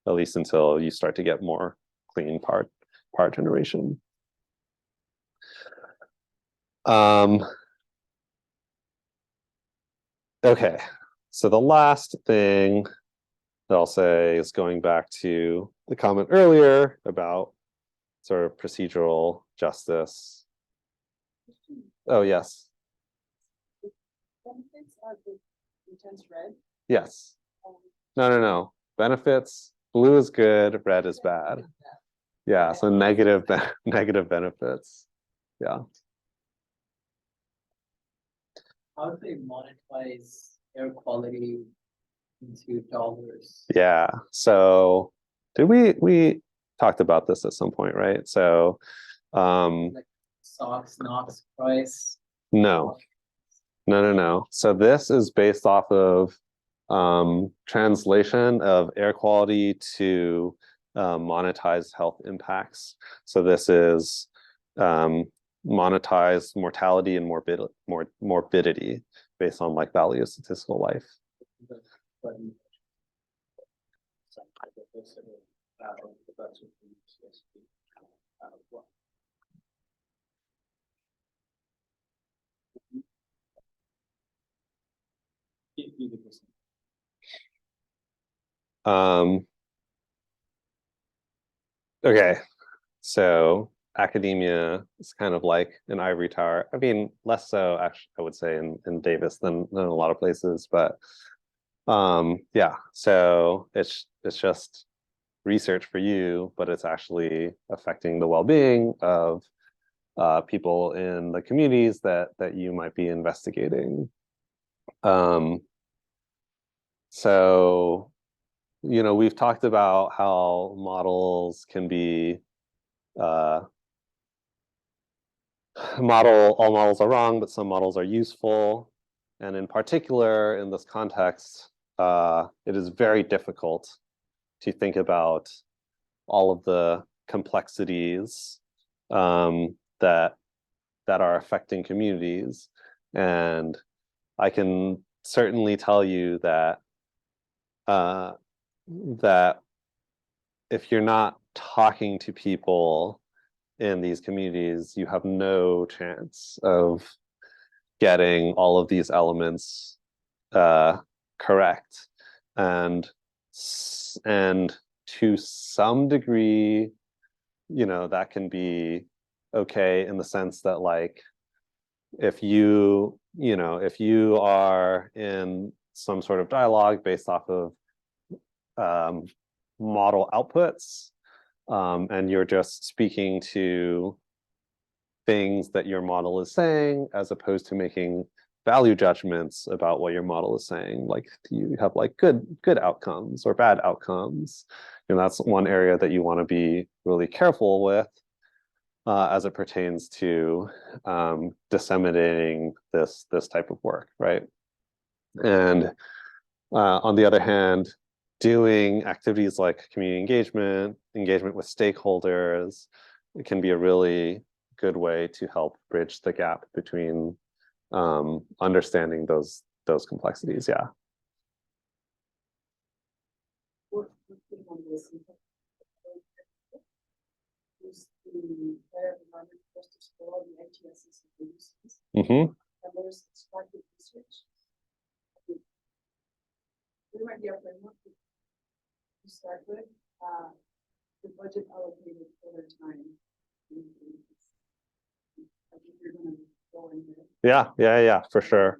at least until you start to get more clean power generation. Okay, so the last thing that I'll say is going back to the comment earlier about sort of procedural justice. Oh, yes. Benefits are the intense red. Yes. No. Benefits, blue is good, red is bad. Yeah, so negative benefits. Yeah. How do they monetize air quality into dollars? Yeah. So did we talked about this at some point, right? So Like SOx, NOx price? no. So this is based off of translation of air quality to monetized health impacts. So this is monetized mortality and morbidity based on like value of statistical life. Okay, so academia is kind of like an ivory tower. I mean, less so actually, I would say in Davis than a lot of places, but yeah, so it's just research for you, but it's actually affecting the well-being of people in the communities that you might be investigating. So we've talked about how models can be all models are wrong, but some models are useful. And in particular, in this context, it is very difficult to think about all of the complexities that are affecting communities. And I can certainly tell you that that if you're not talking to people in these communities, you have no chance of getting all of these elements correct. And to some degree, you know, that can be okay in the sense that, like, if you are in some sort of dialogue based off of model outputs, and you're just speaking to things that your model is saying, as opposed to making value judgments about what your model is saying, like, you have like good outcomes or bad outcomes, and that's one area that you want to be really careful with as it pertains to disseminating this type of work, right? And on the other hand, doing activities like community engagement with stakeholders, it can be a really good way to help bridge the gap between understanding those complexities. Yeah. Mm-hmm. There might be a framework to start with, the budget allocated over time. I think you're gonna go in there. Yeah, for sure.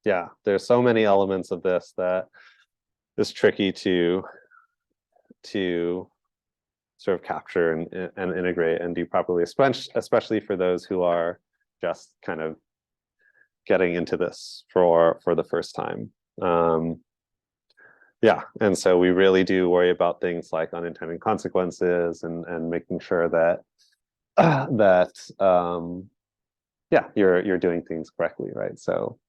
Yeah, there's so many elements of this that is tricky to sort of capture and integrate and do properly, especially for those who are just kind of getting into this for the first time. Yeah, and so we really do worry about things like unintended consequences and making sure that yeah, you're doing things correctly, right? So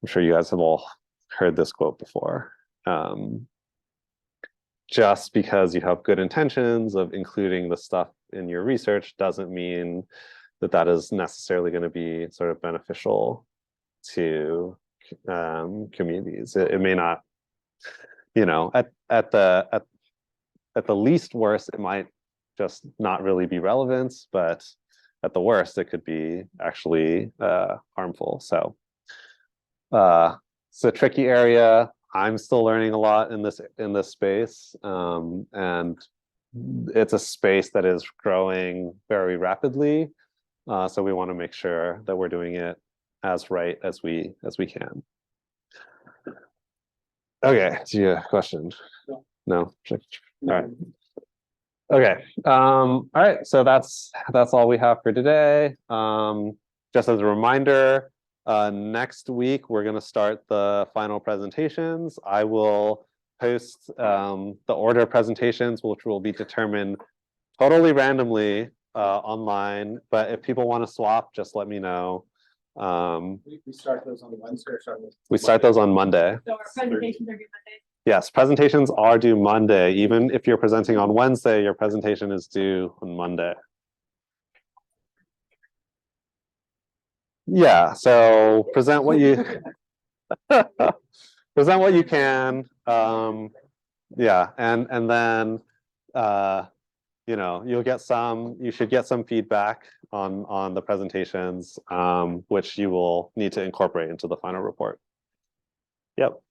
I'm sure you guys have all heard this quote before. Just because you have good intentions of including the stuff in your research doesn't mean that that is necessarily going to be sort of beneficial to communities. It may not, you know, at the least worst, it might just not really be relevant, but at the worst, it could be actually harmful. So it's a tricky area. I'm still learning a lot in this space, and it's a space that is growing very rapidly. So we want to make sure that we're doing it as right as we can. Okay, do you have a question? No. All right. Okay. All right. So that's all we have for today. Just as a reminder, next week we're going to start the final presentations. I will post the order of presentations, which will be determined totally randomly online. But if people want to swap, just let me know. We start those on Wednesday or start We start those on Monday. So our presentations are due Monday. Yes, presentations are due Monday. Even if you're presenting on Wednesday, your presentation is due on Monday. Yeah, so present what you present what you can. Yeah, and then you know, you should get some feedback on the presentations, which you will need to incorporate into the final report. Yep.